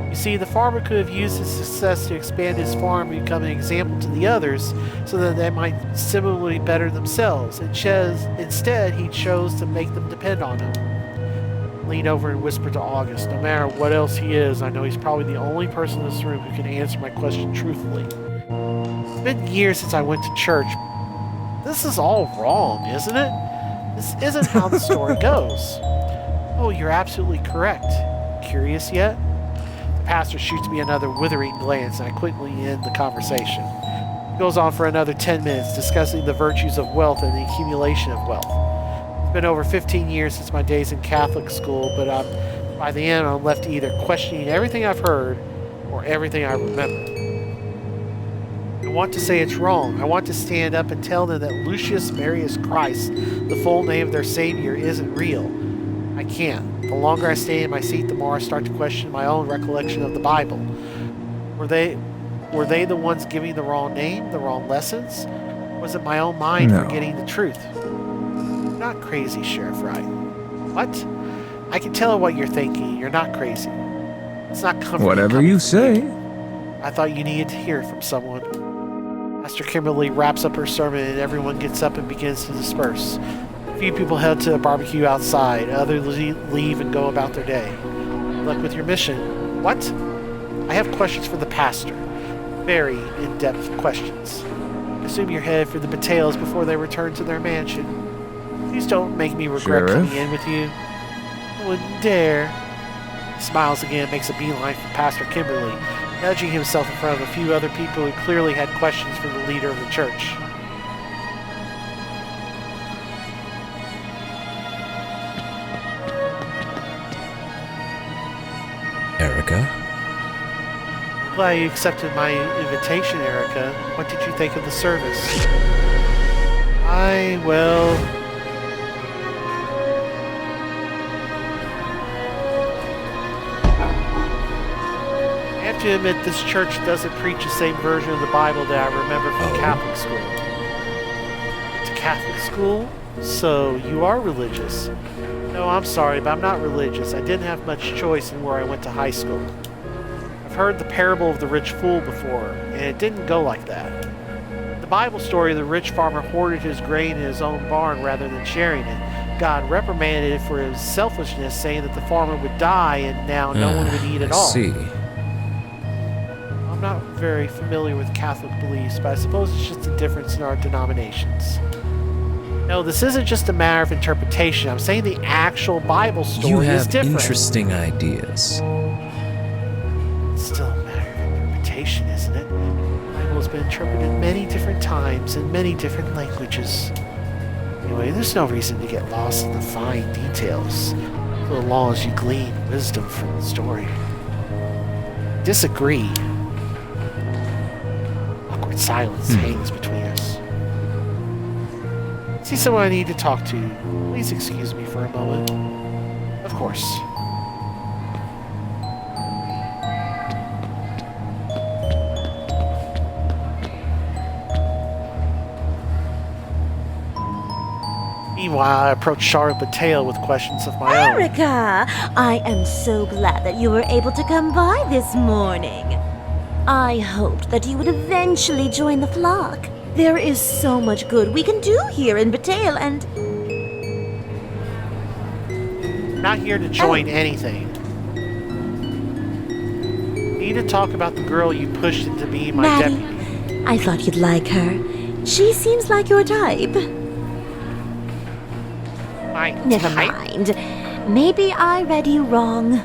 You see, the farmer could have used his success to expand his farm and become an example to the others so that they might similarly better themselves. Instead, he chose to make them depend on him. Lean over and whisper to August, "No matter what else he is, I know he's probably the only person in this room who can answer my question truthfully. It's been years since I went to church. This is all wrong, isn't it? This isn't how the story goes." "Oh, you're absolutely correct. Curious yet?" The pastor shoots me another withering glance, and I quickly end the conversation. He goes on for another 10 minutes, discussing the virtues of wealth and the accumulation of wealth. It's been over 15 years since my days in Catholic school, but by the end I'm left either questioning everything I've heard or everything I remember. I want to say it's wrong. I want to stand up and tell them that Lucius Marius Christ, the full name of their Savior, isn't real. I can't. The longer I stay in my seat, the more I start to question my own recollection of the Bible. Were they the ones giving the wrong name, the wrong lessons? Was it my own mind No. forgetting the truth? You're not crazy, Sheriff Wright. What? I can tell what you're thinking. You're not crazy. It's not comforting. whatever coming you from say. me. I thought you needed to hear it from someone. Pastor Kimberly wraps up her sermon and everyone gets up and begins to disperse. A few people head to a barbecue outside. Others leave and go about their day. Good luck with your mission. What? I have questions for the pastor. Very in-depth questions. I assume you're headed for the Mateos before they return to their mansion. Please don't make me regret Sheriff? coming in with you. wouldn't dare. He smiles again, makes a beeline for Pastor Kimberly, nudging himself in front of a few other people who clearly had questions for the leader of the church. Erica? Glad you accepted my invitation, Erica. What did you think of the service? Well... I have to admit, this church doesn't preach the same version of the Bible that I remember from Catholic school. To Catholic school? So, you are religious? No, I'm sorry, but I'm not religious. I didn't have much choice in where I went to high school. I've heard the parable of the rich fool before, and it didn't go like that. The Bible story, the rich farmer hoarded his grain in his own barn rather than sharing it. God reprimanded it for his selfishness, saying that the farmer would die and now no one would eat at all. I see. I'm not very familiar with Catholic beliefs, but I suppose it's just a difference in our denominations. No, this isn't just a matter of interpretation. I'm saying the actual Bible story is different. You have interesting ideas. It's still a matter of interpretation, isn't it? The Bible has been interpreted many different times in many different languages. Anyway, there's no reason to get lost in the fine details, so long as you glean wisdom from the story. Disagree. Awkward silence hangs between us. See someone I need to talk to. Please excuse me for a moment. Of course. Meanwhile, I approach Charlotte Patel with questions of my own. Erica, I am so glad that you were able to come by this morning. I hoped that you would eventually join the flock. There is so much good we can do here in Battail, and... Not here to join anything. Need to talk about the girl you pushed into being my Maddie, deputy. I thought you'd like her. She seems like your type. My Never type? mind. Maybe I read you wrong.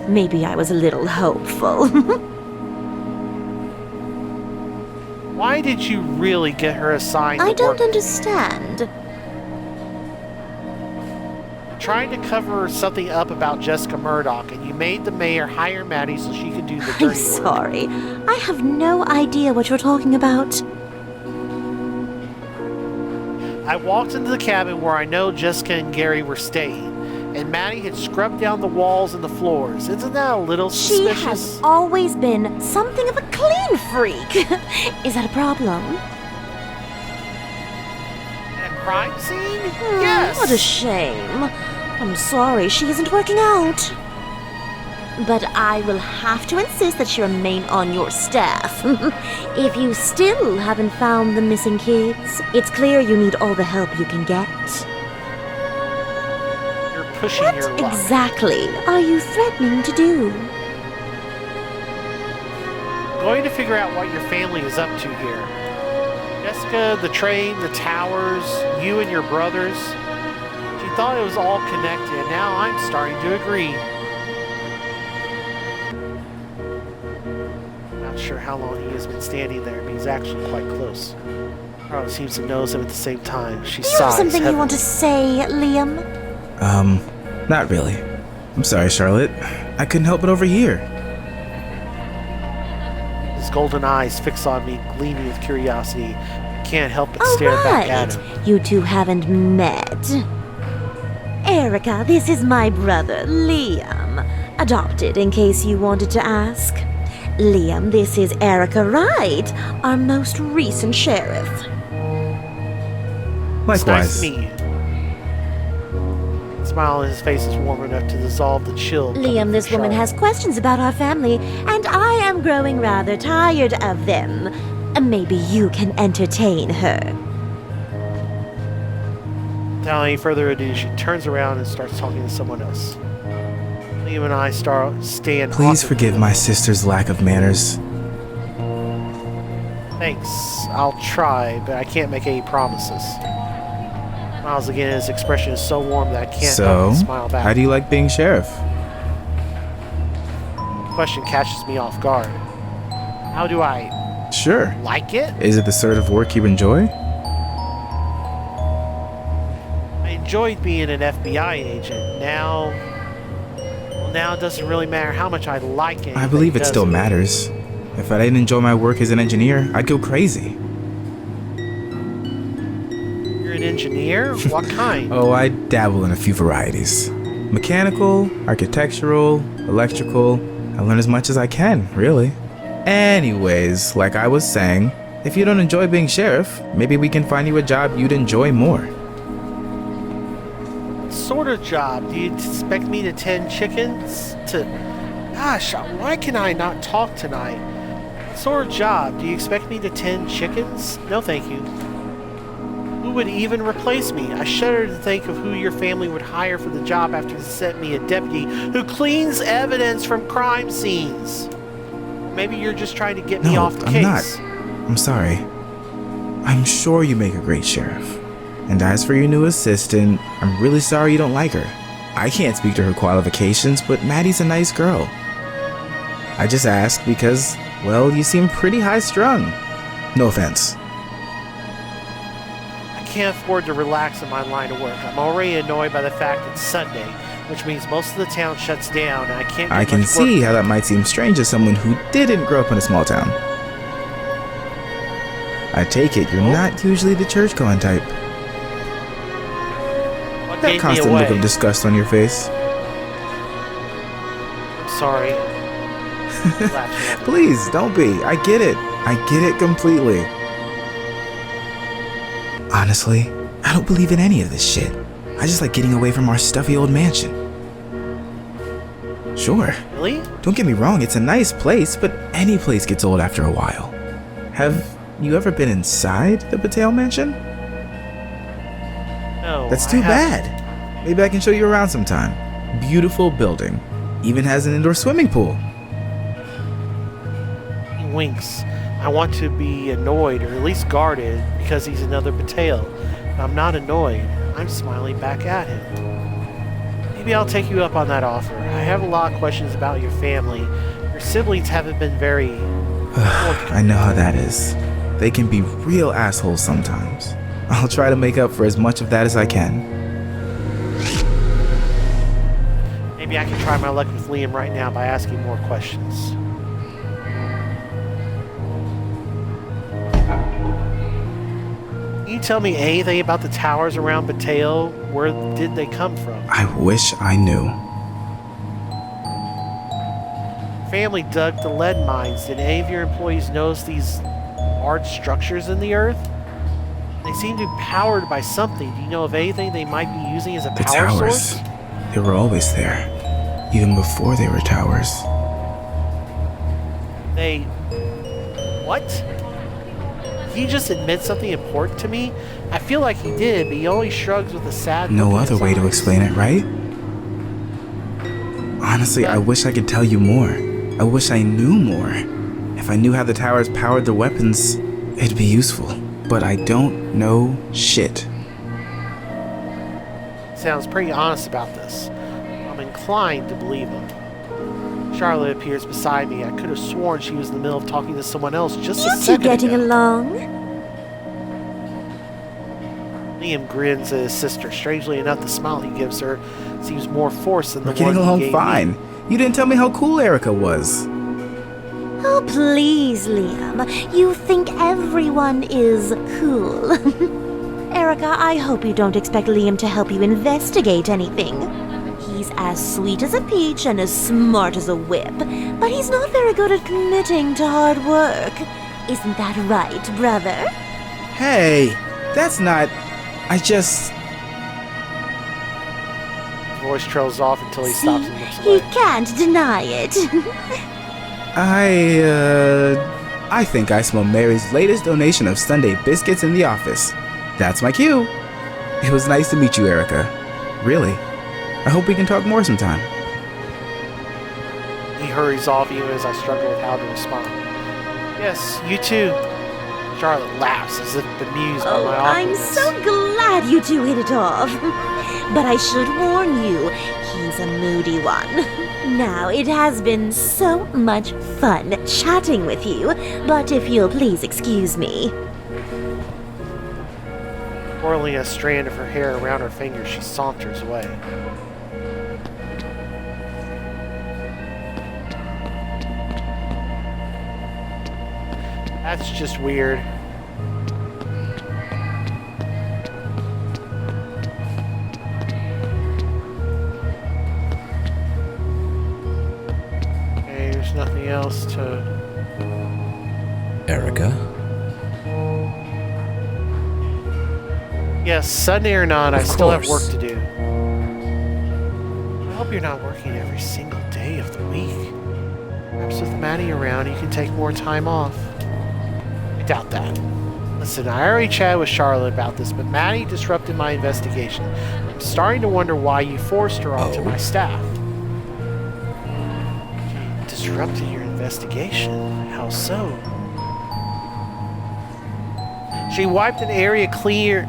Maybe I was a little hopeful. Why did you really get her assigned I to don't work? understand. Trying to cover something up about Jessica Murdoch, and you made the mayor hire Maddie so she could do the dirty I'm work. sorry. I have no idea what you're talking about. I walked into the cabin where I know Jessica and Gary were staying, and Maddie had scrubbed down the walls and the floors. Isn't that a little She suspicious? has always been something of a clean freak. Is that a problem? And a crime scene? Yes! What a shame. I'm sorry she isn't working out. But I will have to insist that she remain on your staff. If you still haven't found the missing kids, it's clear you need all the help you can get. You're pushing What your luck. exactly are you threatening to do? Going to figure out what your family is up to here. Jessica, the train, the towers, you and your brothers. She thought it was all connected, and now I'm starting to agree. Not sure how long he has been standing there, but he's actually quite close. Probably seems to notice him at the same time. She Do you have sighs something you heavily. want to say, Liam? Not really. I'm sorry, Charlotte. I couldn't help but overhear. His golden eyes fix on me, gleaming with curiosity. I can't help but All stare back at him. right. You two haven't met. Erica, this is my brother, Liam. Adopted, in case you wanted to ask. Liam, this is Erica Wright, our most recent sheriff. It's nice Likewise. to meet you. The smile on his face is warm enough to dissolve the chill. coming Liam, from this woman Charlotte. has questions about our family, and I am growing rather tired of them. Maybe you can entertain her. Without any further ado, she turns around and starts talking to someone else. Liam and I stand. Please awkwardly. forgive my sister's lack of manners. Thanks. I'll try, but I can't make any promises. Smiles again. His expression is so warm that I can't So, help but smile back. how do you like being sheriff? The question catches me off guard. How do I Sure. like it? Is it the sort of work you enjoy? I enjoyed being an FBI agent. Now it doesn't really matter how much I like it. I believe it still matters. If I didn't enjoy my work as an engineer, I'd go crazy. You're an engineer? What kind? Oh, I dabble in a few varieties. Mechanical, architectural, electrical. I learn as much as I can, really. Anyways, like I was saying, if you don't enjoy being sheriff, maybe we can find you a job you'd enjoy more. What sort of job? Do you expect me to tend chickens? Gosh, why can I not talk tonight? What sort of job? Do you expect me to tend chickens? No, thank you. Who would even replace me? I shudder to think of who your family would hire for the job after they sent me a deputy who cleans evidence from crime scenes. Maybe you're just trying to get me off the case. I'm sorry. I'm sure you make a great sheriff. And as for your new assistant, I'm really sorry you don't like her. I can't speak to her qualifications, but Maddie's a nice girl. I just asked because, well, you seem pretty high-strung. No offense. I can't afford to relax in my line of work. I'm already annoyed by the fact it's Sunday, which means most of the town shuts down and I can't get I can much see work. how that might seem strange to someone who didn't grow up in a small town. I take it you're not usually the church-going type. What That gave me constant look away? of disgust on your face. I'm sorry. Laughing at me. Please, don't be. I get it. I get it completely. Honestly, I don't believe in any of this shit. I just like getting away from our stuffy old mansion. Sure, Really? don't get me wrong, it's a nice place, but any place gets old after a while. Have you ever been inside the Patel mansion? No. That's I too haven't. bad. Maybe I can show you around sometime. Beautiful building. Even has an indoor swimming pool. He winks. I want to be annoyed, or at least guarded, because he's another Patel. But I'm not annoyed. I'm smiling back at him. Maybe I'll take you up on that offer. I have a lot of questions about your family. Your siblings haven't been very... I know how that is. They can be real assholes sometimes. I'll try to make up for as much of that as I can. Maybe I can try my luck with Liam right now by asking more questions. Can you tell me anything about the towers around Bateo? Where did they come from? I wish I knew. Family dug the lead mines. Did any of your employees notice these large structures in the earth? They seem to be powered by something. Do you know of anything they might be using as a The power towers. source? They were always there. Even before they were towers. They... What? Did he just admit something important to me? I feel like he did, but he only shrugs with a sad No look in other his way to eyes. explain it, right? Honestly, I wish I could tell you more. I wish I knew more. If I knew how the towers powered the weapons, it'd be useful. But I don't know shit. Sounds pretty honest about this. I'm inclined to believe him. Charlotte appears beside me. I could have sworn she was in the middle of talking to someone else just a You two second getting ago. along? Liam grins at his sister. Strangely enough, the smile he gives her seems more forced than the We're getting one he along gave fine. me. You didn't tell me how cool Erica was. Oh, please, Liam. You think everyone is cool. Erica, I hope you don't expect Liam to help you investigate anything. He's as sweet as a peach and as smart as a whip, but he's not very good at committing to hard work. Isn't that right, brother? Hey, that's not... I just... His voice trails off until he See, stops and looks he away. can't deny it. I think I smell Mary's latest donation of Sunday biscuits in the office. That's my cue. It was nice to meet you, Erica. Really. I hope we can talk more sometime. He hurries off even as I struggle with how to respond. Yes, you too. Charlotte laughs as if bemused by Oh, my I'm awkwardness. so glad you two hit it off. But I should warn you, he's a moody one. Now, it has been so much fun chatting with you, but if you'll please excuse me. Twirling a strand of her hair around her finger, she saunters away. That's just weird. Okay, there's nothing else to... Erica? Yes, Sunday or not, I Of still have work course. to do. I hope you're not working every single day of the week. Perhaps with Maddie around, you can take more time off. I doubt that. Listen, I already chatted with Charlotte about this, but Maddie disrupted my investigation. I'm starting to wonder why you forced her onto my staff. She disrupted your investigation? How so? She wiped an area clear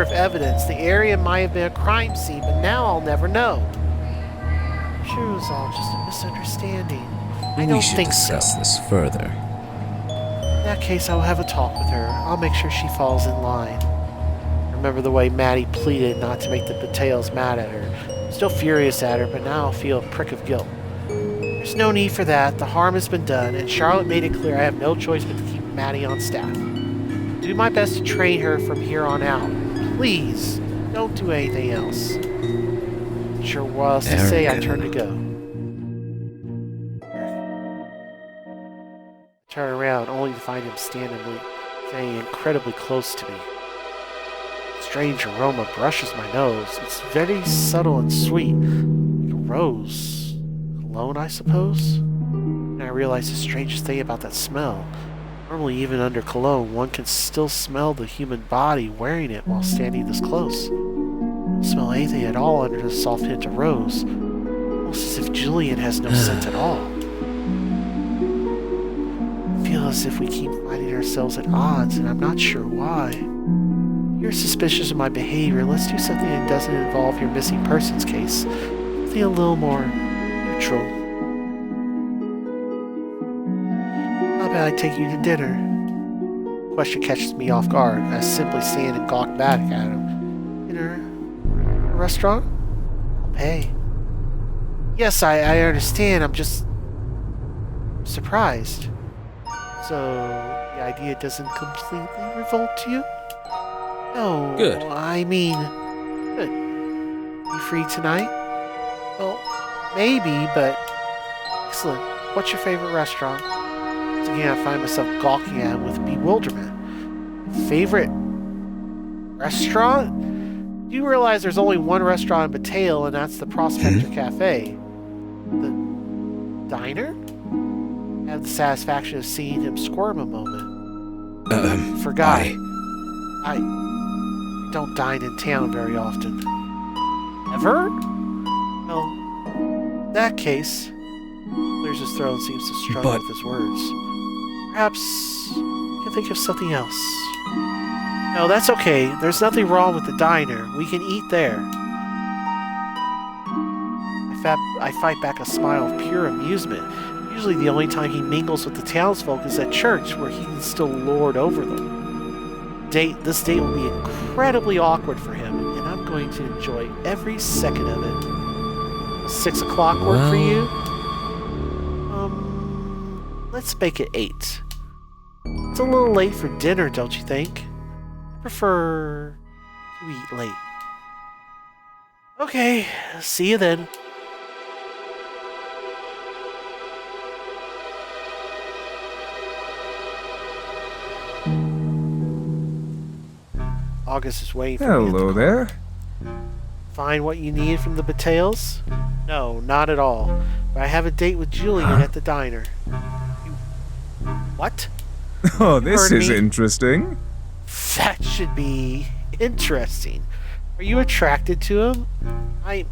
of evidence. The area might have been a crime scene, but now I'll never know. I'm sure it was all just a misunderstanding. I We don't should think so. discuss this further. In that case, I will have a talk with her. I'll make sure she falls in line. Remember the way Maddie pleaded not to make the Patels mad at her. I'm still furious at her, but now I feel a prick of guilt. There's no need for that. The harm has been done, and Charlotte made it clear I have no choice but to keep Maddie on staff. Do my best to train her from here on out. Please, don't do anything else. Not sure what else to say. I Erica. turn to go. Turn around, only to find him standing incredibly close to me. A strange aroma brushes my nose. It's very subtle and sweet. Like a rose. Cologne, I suppose? And I realize the strangest thing about that smell. Normally, even under cologne, one can still smell the human body wearing it while standing this close. I don't smell anything at all under the soft hint of rose. Almost as if Julian has no scent at all. I feel as if we keep finding ourselves at odds, and I'm not sure why. You're suspicious of my behavior. Let's do something that doesn't involve your missing persons case. Something a little more neutral. How about I take you to dinner? The question catches me off guard. I simply stand and gawk back at him. Dinner? A restaurant? I'll pay. Yes, I understand. I'm just surprised. So, the idea doesn't completely revolt you? No. Good. I mean, good. You free tonight? Well, maybe, but excellent. What's your favorite restaurant? Once again, I find myself gawking at him with bewilderment. Favorite restaurant? Do you realize there's only one restaurant in Batale, and that's the Prospector Cafe? The diner? I have the satisfaction of seeing him squirm a moment. Forgot. I don't dine in town very often. Ever? Well, in that case, clears his throat and seems to struggle with his words. Perhaps you can think of something else. No, that's okay. There's nothing wrong with the diner. We can eat there. I fight back a smile of pure amusement. Usually the only time he mingles with the townsfolk is at church, where he can still lord over them. This date will be incredibly awkward for him, and I'm going to enjoy every second of it. 6 o'clock work for you? Let's make it 8. It's a little late for dinner, don't you think? I prefer to eat late. Okay, see you then. August is waiting for me. Hello there. Find what you need from the Batales? No, not at all. But I have a date with Julian at the diner. What? Oh, this Heard is me. interesting. That should be interesting. Are you attracted to him? I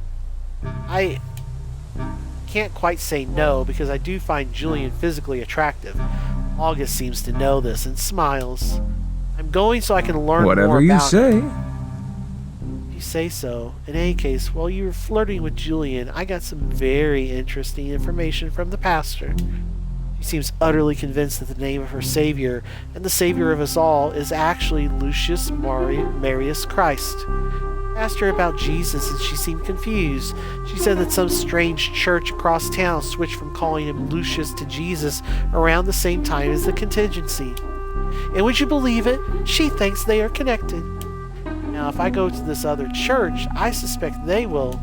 can't quite say no, because I do find Julian physically attractive. August seems to know this and smiles. I'm going so I can learn Whatever more you about say. If you say so. In any case, while you were flirting with Julian, I got some very interesting information from the pastor. She seems utterly convinced that the name of her savior, and the savior of us all, is actually Lucius Marius Christ. I asked her about Jesus and she seemed confused. She said that some strange church across town switched from calling him Lucius to Jesus around the same time as the contingency. And would you believe it? She thinks they are connected. Now, if I go to this other church, I suspect they will.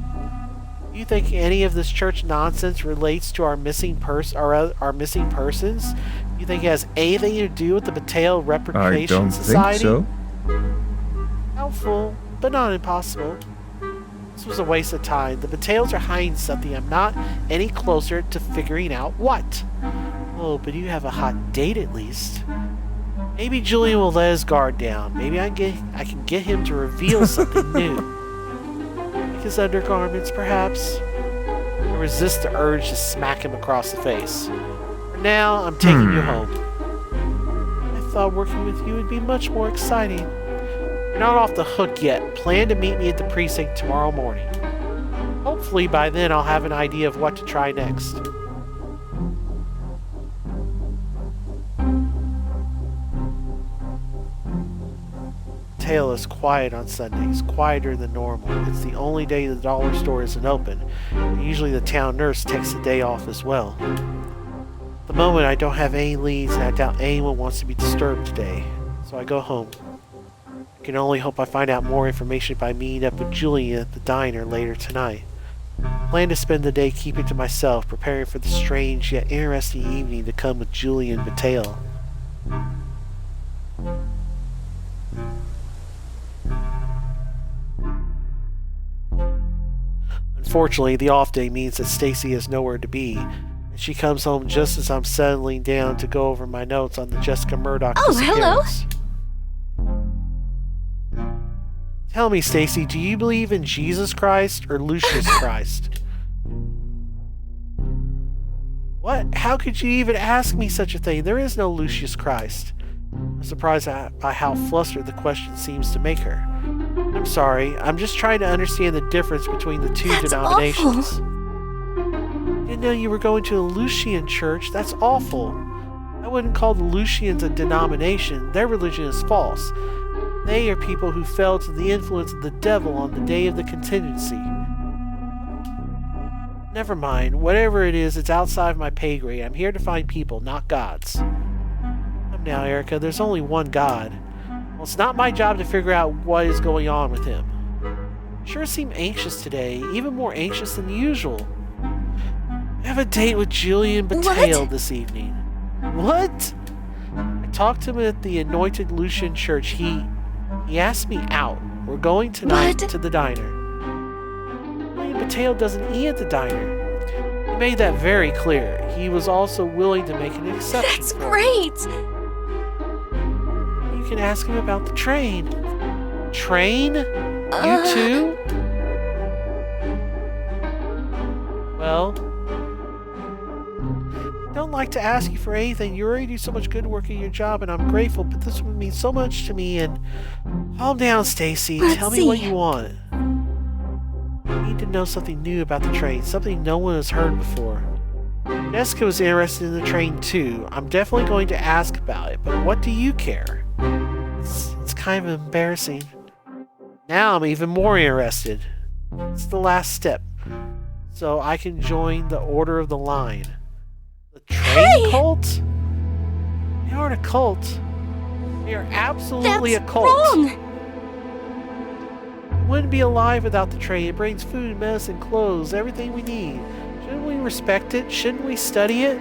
You think any of this church nonsense relates to our missing our missing persons? You think it has anything to do with the Mateo I Replication don't Society? think so. Doubtful, but not impossible. This was a waste of time. The Mateos are hiding something. I'm not any closer to figuring out what. Oh, but you have a hot date at least. Maybe Julian will let his guard down. Maybe I can get him to reveal something new. Like his undergarments, perhaps. I resist the urge to smack him across the face. For now, I'm taking you home. I thought working with you would be much more exciting. You're not off the hook yet. Plan to meet me at the precinct tomorrow morning. Hopefully by then I'll have an idea of what to try next. Mateo is quiet on Sundays, quieter than normal. It's the only day the dollar store isn't open, and usually the town nurse takes the day off as well. At the moment, I don't have any leads, and I doubt anyone wants to be disturbed today, so I go home. I can only hope I find out more information by meeting up with Julian at the diner later tonight. I plan to spend the day keeping to myself, preparing for the strange yet interesting evening to come with Julian and Mateo. Unfortunately, the off day means that Stacy has nowhere to be, and she comes home just as I'm settling down to go over my notes on the Jessica Murdoch disappearance. Tell me, Stacy, do you believe in Jesus Christ or Lucius Christ? What? How could you even ask me such a thing? There is no Lucius Christ. I'm surprised by how flustered the question seems to make her. I'm sorry, I'm just trying to understand the difference between the two denominations. Awful. Didn't know you were going to a Lucian church. That's awful. I wouldn't call the Lucians a denomination. Their religion is false. They are people who fell to the influence of the devil on the day of the contingency. Never mind. Whatever it is, it's outside my pay grade. I'm here to find people, not gods. Come now, Erica. There's only one God. Well, it's not my job to figure out what is going on with him. Sure seemed anxious today, even more anxious than usual. I have a date with Julian Mateo this evening. What? I talked to him at the Anointed Lucian Church. He asked me out. We're going tonight to the diner. Julian Mateo doesn't eat at the diner. He made that very clear. He was also willing to make an exception. That's great! You can ask him about the train. Train? You too? Well, I don't like to ask you for anything. You already do so much good work in your job, and I'm grateful, but this would mean so much to me, and calm down, Stacy. Tell me what you want. I need to know something new about the train, something no one has heard before. Jessica was interested in the train too. I'm definitely going to ask about it, but what do you care? It's kind of embarrassing. Now I'm even more interested. It's the last step, so I can join the Order of the Line. The train cult? They aren't a cult. They are absolutely a cult. Wrong. Wouldn't be alive without the train. It brings food, medicine, clothes, everything we need. Shouldn't we respect it? Shouldn't we study it?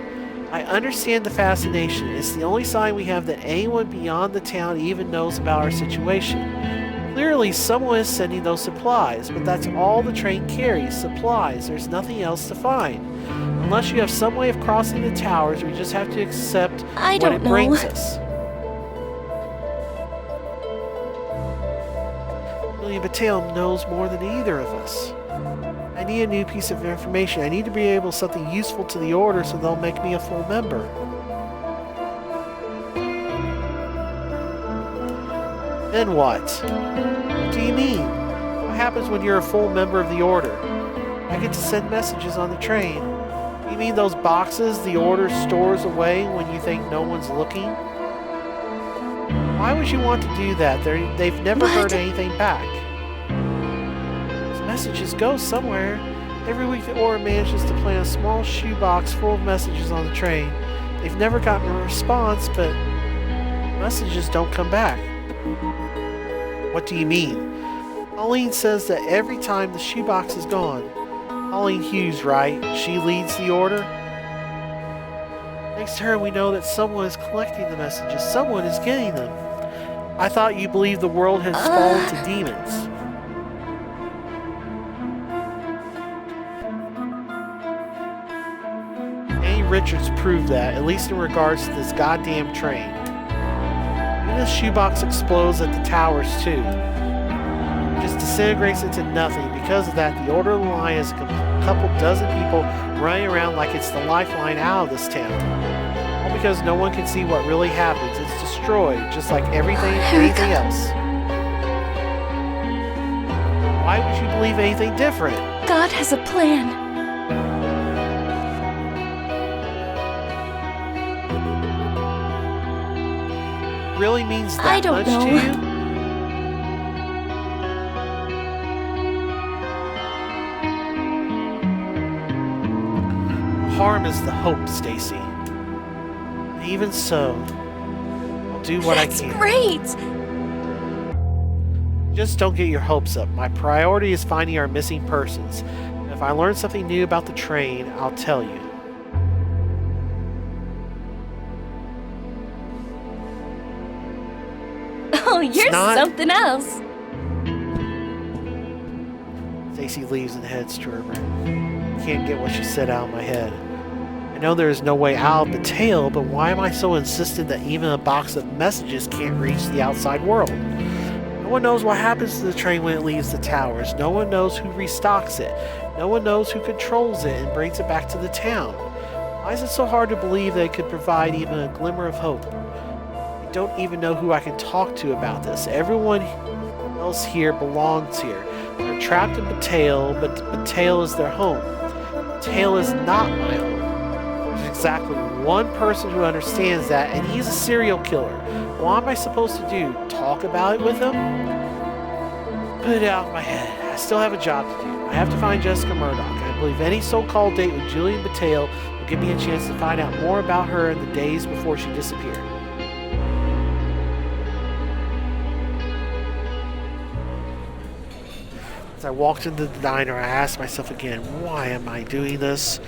I understand the fascination. It's the only sign we have that anyone beyond the town even knows about our situation. Clearly, someone is sending those supplies, but that's all the train carries, supplies. There's nothing else to find. Unless you have some way of crossing the towers, we just have to accept what it brings us. Julian Mateo knows more than either of us. I need a new piece of information. I need to be able something useful to the Order so they'll make me a full member. Then what? What do you mean? What happens when you're a full member of the Order? I get to send messages on the train. You mean those boxes the Order stores away when you think no one's looking? Why would you want to do that? They've never heard anything back. Those messages go somewhere. Every week the Order manages to plant a small shoebox full of messages on the train. They've never gotten a response, but messages don't come back. What do you mean? Pauline says that every time the shoebox is gone. Pauline Hughes, right? She leads the Order? Thanks to her, we know that someone is collecting the messages. Someone is getting them. I thought you believed the world has fallen to demons. Annie Richards proved that, at least in regards to this goddamn train. Even the shoebox explodes at the towers, too. It just disintegrates into nothing. Because of that, the Order of the Line has a couple dozen people running around like it's the lifeline out of this town. All because no one can see what really happens. It's destroyed, just like anything else. Why would you believe anything different? God has a plan. Really means that I don't much know. to you? Harm is the hope, Stacy. Even so, I'll do what I can. That's great! Just don't get your hopes up. My priority is finding our missing persons. And if I learn something new about the train, I'll tell you. Oh, you're something else. Stacy leaves and heads to her room. Can't get what she said out of my head. I know there is no way out of the tale, but why am I so insistent that even a box of messages can't reach the outside world? No one knows what happens to the train when it leaves the towers. No one knows who restocks it. No one knows who controls it and brings it back to the town. Why is it so hard to believe they could provide even a glimmer of hope? I don't even know who I can talk to about this. Everyone else here belongs here. They're trapped in Battail, but Battail is their home. Battail is not my home. There's exactly one person who understands that, and he's a serial killer. What am I supposed to do? Talk about it with him? Put it out of my head. I still have a job to do. I have to find Jessica Murdoch. I believe any so-called date with Julian Battail will give me a chance to find out more about her in the days before she disappeared. As I walked into the diner, I asked myself again, why am I doing this?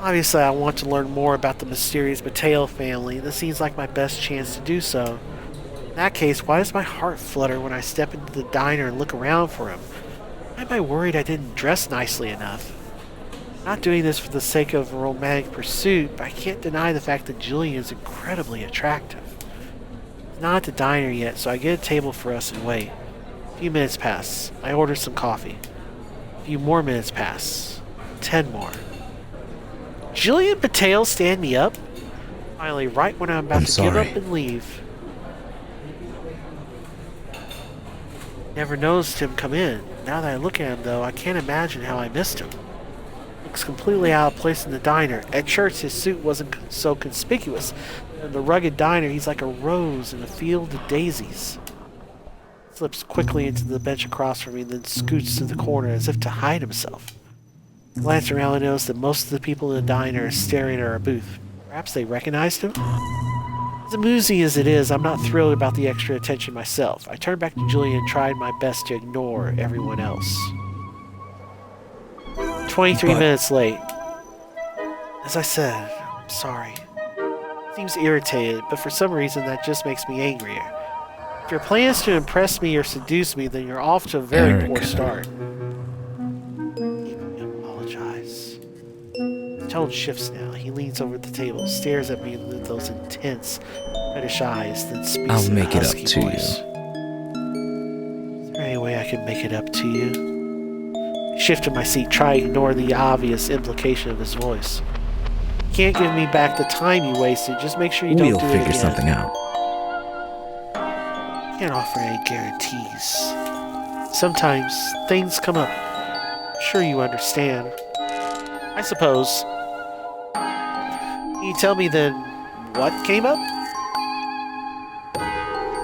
Obviously, I want to learn more about the mysterious Battail family. This seems like my best chance to do so. In that case, why does my heart flutter when I step into the diner and look around for him? Why am I worried I didn't dress nicely enough? I'm not doing this for the sake of a romantic pursuit, but I can't deny the fact that Julian is incredibly attractive. He's not at the diner yet, so I get a table for us and wait. A few minutes pass. I order some coffee. A few more minutes pass. 10 more. Julian Battail stand me up? Finally, right when I'm about to give up and leave. Never noticed him come in. Now that I look at him, though, I can't imagine how I missed him. Looks completely out of place in the diner. At church, his suit wasn't so conspicuous. In the rugged diner, he's like a rose in a field of daisies. Slips quickly into the bench across from me, then scoots to the corner as if to hide himself. Glance around and notice that most of the people in the diner are staring at our booth. Perhaps they recognized him? As amusing as it is, I'm not thrilled about the extra attention myself. I turned back to Julian and tried my best to ignore everyone else. 23 minutes late. As I said, I'm sorry. Seems irritated, but for some reason that just makes me angrier. If your plan is to impress me or seduce me, then you're off to a very poor start. Tone shifts now. He leans over the table, stares at me with those intense, reddish eyes, then speaks I'll in make a it up husky to voice. you. Is there any way I can make it up to you? I shift in my seat, try to ignore the obvious implication of his voice. You can't give me back the time you wasted. Just make sure you don't do it again. We'll figure something out. Can't offer any guarantees. Sometimes things come up. I'm sure you understand. I suppose. Can you tell me then what came up?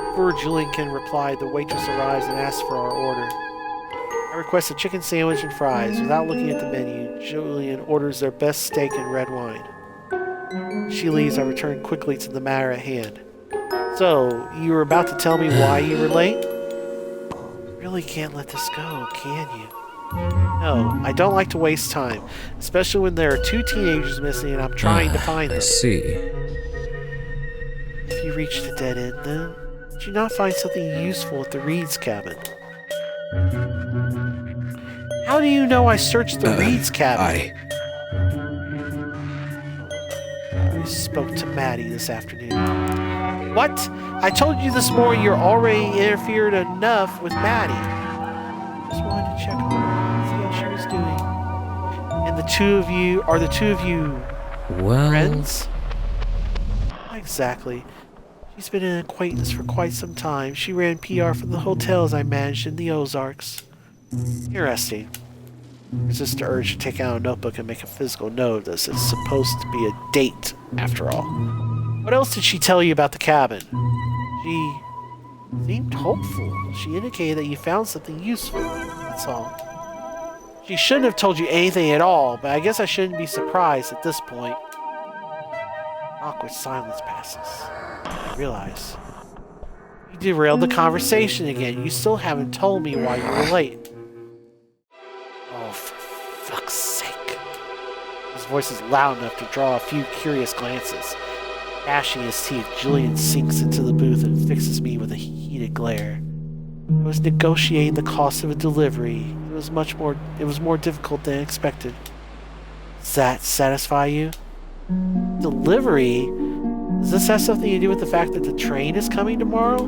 Before Julian can reply, the waitress arrives and asks for our order. I request a chicken sandwich and fries. Without looking at the menu, Julian orders their best steak and red wine. She leaves. I return quickly to the matter at hand. So, you were about to tell me why you were late? You really can't let this go, can you? No, I don't like to waste time, especially when there are 2 teenagers missing and I'm trying to find them. I see. If you reached a dead end, then did you not find something useful at the Reed's cabin? How do you know I searched the Reed's cabin? I spoke to Maddie this afternoon. What? I told you this morning you're already interfered enough with Maddie. Just wanted to check on her, see how she was doing. And the two of you Well, friends? Not exactly. She's been an acquaintance for quite some time. She ran PR for the hotels I managed in the Ozarks. Interesting. Resist the urge to take out a notebook and make a physical note of this. It's supposed to be a date, after all. What else did she tell you about the cabin? She seemed hopeful. She indicated that you found something useful. That's all. She shouldn't have told you anything at all, but I guess I shouldn't be surprised at this point. Awkward silence passes. I realize. You derailed the conversation again. You still haven't told me why you were late. Oh, for fuck's sake. His voice is loud enough to draw a few curious glances. Gnashing his teeth, Julian sinks into the booth and fixes me with a heated glare. I was negotiating the cost of a delivery. It was more difficult than expected. Does that satisfy you? Delivery? Does this have something to do with the fact that the train is coming tomorrow?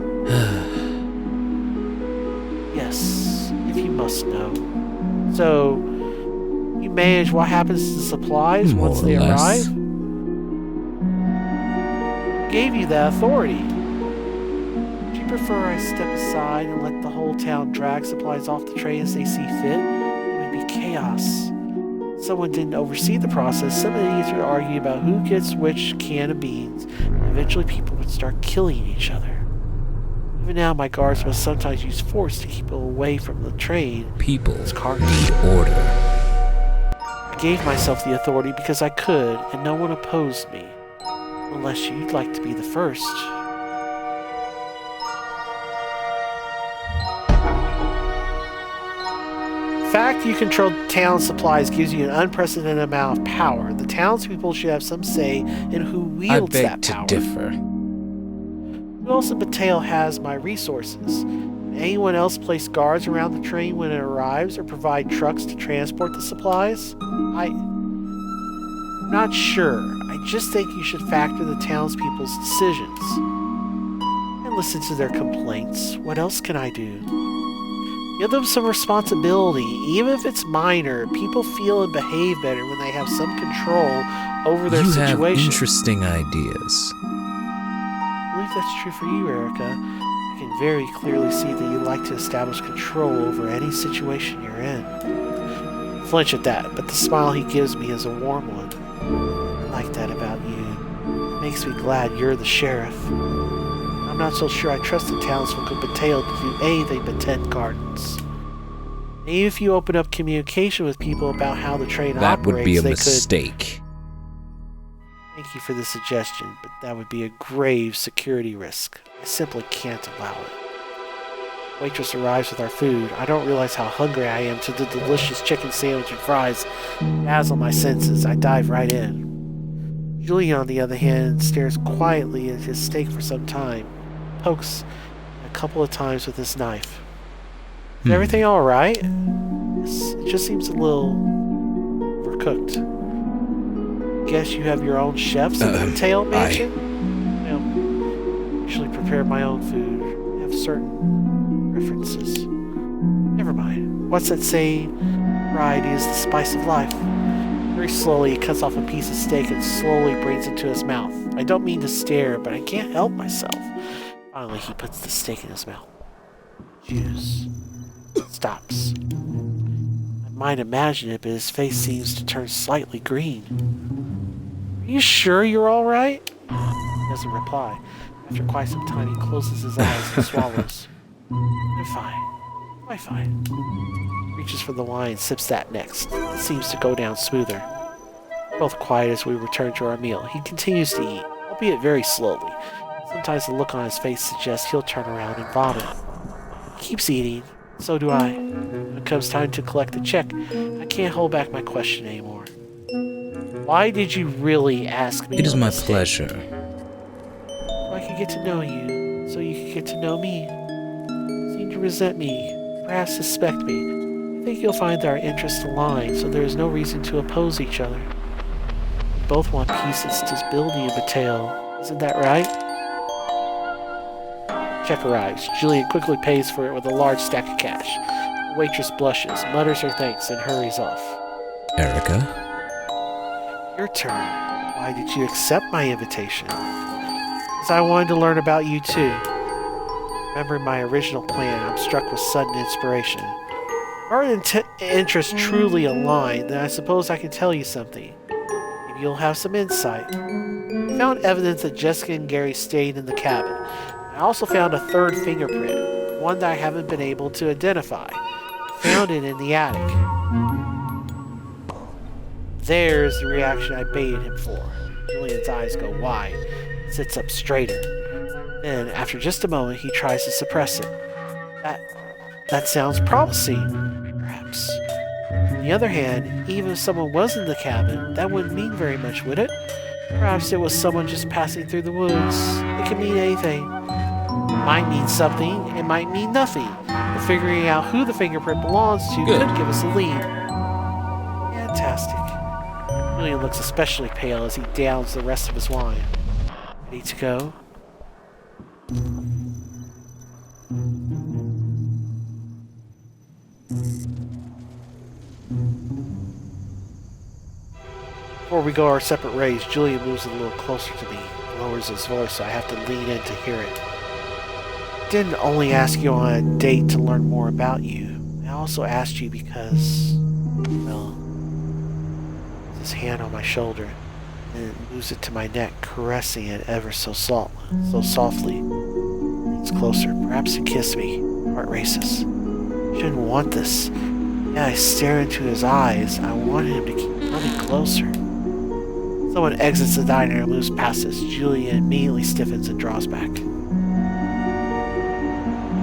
Yes, if you must know. So, you manage what happens to the supplies once they arrive? Who gave you that authority? Would you prefer I step aside and let the whole town drag supplies off the train as they see fit? It would be chaos. If someone didn't oversee the process, some idiots would argue about who gets which can of beans, and eventually people would start killing each other. Even now, my guards must sometimes use force to keep people away from the train. People need need order. I gave myself the authority because I could, and no one opposed me. Unless you'd like to be the first. The fact you control town supplies gives you an unprecedented amount of power. The townspeople should have some say in who wields I that beg power. to differ. Who else in Mateo has my resources? Anyone else place guards around the train when it arrives or provide trucks to transport the supplies? I'm not sure. I just think you should factor the townspeople's decisions. And listen to their complaints. What else can I do? Give them some responsibility. Even if it's minor, people feel and behave better when they have some control over their situation. You have interesting ideas. I believe that's true for you, Erica. I can very clearly see that you like to establish control over any situation you're in. I flinch at that, but the smile he gives me is a warm one. I like that about you. It makes me glad you're the sheriff. I'm not so sure I trust the townsfolk of Mateo to do anything but tend gardens. And even if you open up communication with people about how the train That operates, would be a they mistake. Thank you for the suggestion, but that would be a grave security risk. I simply can't allow it. Waitress arrives with our food. I don't realize how hungry I am to the delicious chicken sandwich and fries. Dazzle my senses. I dive right in. Julian, on the other hand, stares quietly at his steak for some time. Pokes a couple of times with his knife. Is everything alright? It just seems a little overcooked. Guess you have your own chefs at the Mateo Mansion? Well, I usually prepare my own food. I have certain preferences. Never mind. What's that saying? Variety is the spice of life. Very slowly, he cuts off a piece of steak and slowly brings it to his mouth. I don't mean to stare, but I can't help myself. If Finally, he puts the steak in his mouth. Chews. Stops. I might imagine it, but his face seems to turn slightly green. Are you sure you're alright? He doesn't reply. After quite some time, he closes his eyes and swallows. I'm fine. Quite fine. Reaches for the wine, sips that next. It seems to go down smoother. Both quiet as we return to our meal. He continues to eat, albeit very slowly. Sometimes the look on his face suggests he'll turn around and vomit. He keeps eating. So do I. When it comes time to collect the check, I can't hold back my question anymore. Why did you really ask me? It is on my this date? pleasure. So I could get to know you, so you could get to know me. You seem to resent me, perhaps suspect me. I think you'll find that our interests align, so there is no reason to oppose each other. We both want pieces to build you a tale. Isn't that right? Check arrives. Julian quickly pays for it with a large stack of cash. The waitress blushes, mutters her thanks, and hurries off. Erica? Your turn. Why did you accept my invitation? Because I wanted to learn about you too. Remembering my original plan, I'm struck with sudden inspiration. If our interests truly align, then I suppose I can tell you something. Maybe you'll have some insight. I found evidence that Jessica and Gary stayed in the cabin. I also found a third fingerprint, one that I haven't been able to identify. I found it in the attic. There's the reaction I baited him for. Julian's eyes go wide, sits up straighter. Then, after just a moment, he tries to suppress it. That sounds promising, perhaps. On the other hand, even if someone was in the cabin, that wouldn't mean very much, would it? Perhaps it was someone just passing through the woods. It could mean anything. It might mean something, it might mean nothing. But figuring out who the fingerprint belongs to Good. could give us a lead. Fantastic. Julian looks especially pale as he downs the rest of his wine. Ready to go? Before we go our separate ways, Julian moves a little closer to me, lowers his voice so I have to lean in to hear it. I didn't only ask you on a date to learn more about you. I also asked you because, well, his hand on my shoulder, and moves it to my neck, caressing it ever so softly. Leans closer, perhaps to kiss me. Heart races. I shouldn't want this. Yeah, I stare into his eyes. I want him to keep coming closer. Someone exits the diner and moves past us. Julian immediately stiffens and draws back.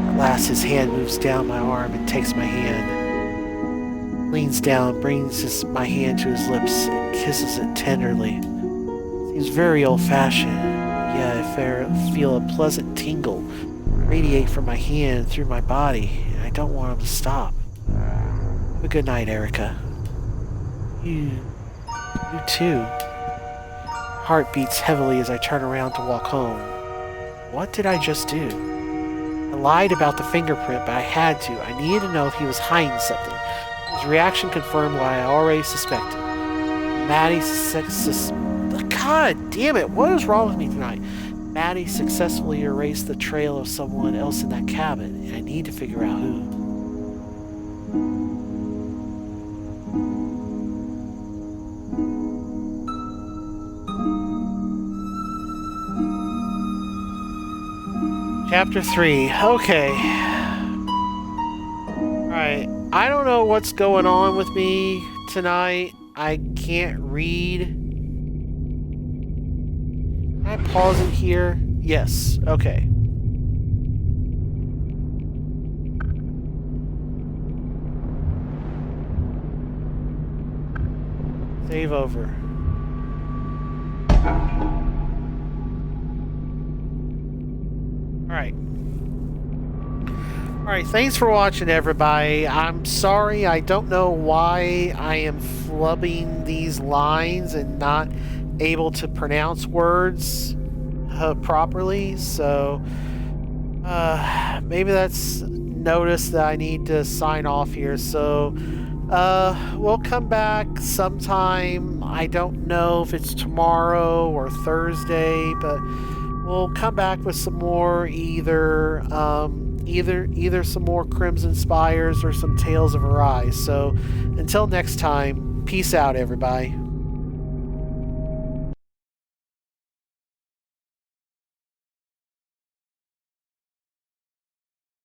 At last, his hand moves down my arm and takes my hand. Leans down, brings my hand to his lips, and kisses it tenderly. Seems very old-fashioned. Yeah, I feel a pleasant tingle radiate from my hand through my body, and I don't want him to stop. Have a good night, Erica. You too. Heart beats heavily as I turn around to walk home. What did I just do? I lied about the fingerprint, but I had to. I needed to know if he was hiding something. His reaction confirmed what I already suspected. Maddie God damn it, what is wrong with me tonight? Maddie successfully erased the trail of someone else in that cabin, and I need to figure out who. Chapter 3. Okay. Alright. I don't know what's going on with me tonight. I can't read. Can I pause it here? Yes. Okay. Save over. Alright, thanks for watching, everybody. I'm sorry, I don't know why I am flubbing these lines and not able to pronounce words properly, so maybe that's notice that I need to sign off here. So we'll come back sometime. I don't know if it's tomorrow or Thursday, but we'll come back with some more either some more Crimson Spires or some Tales of Arise. So until next time, peace out, everybody.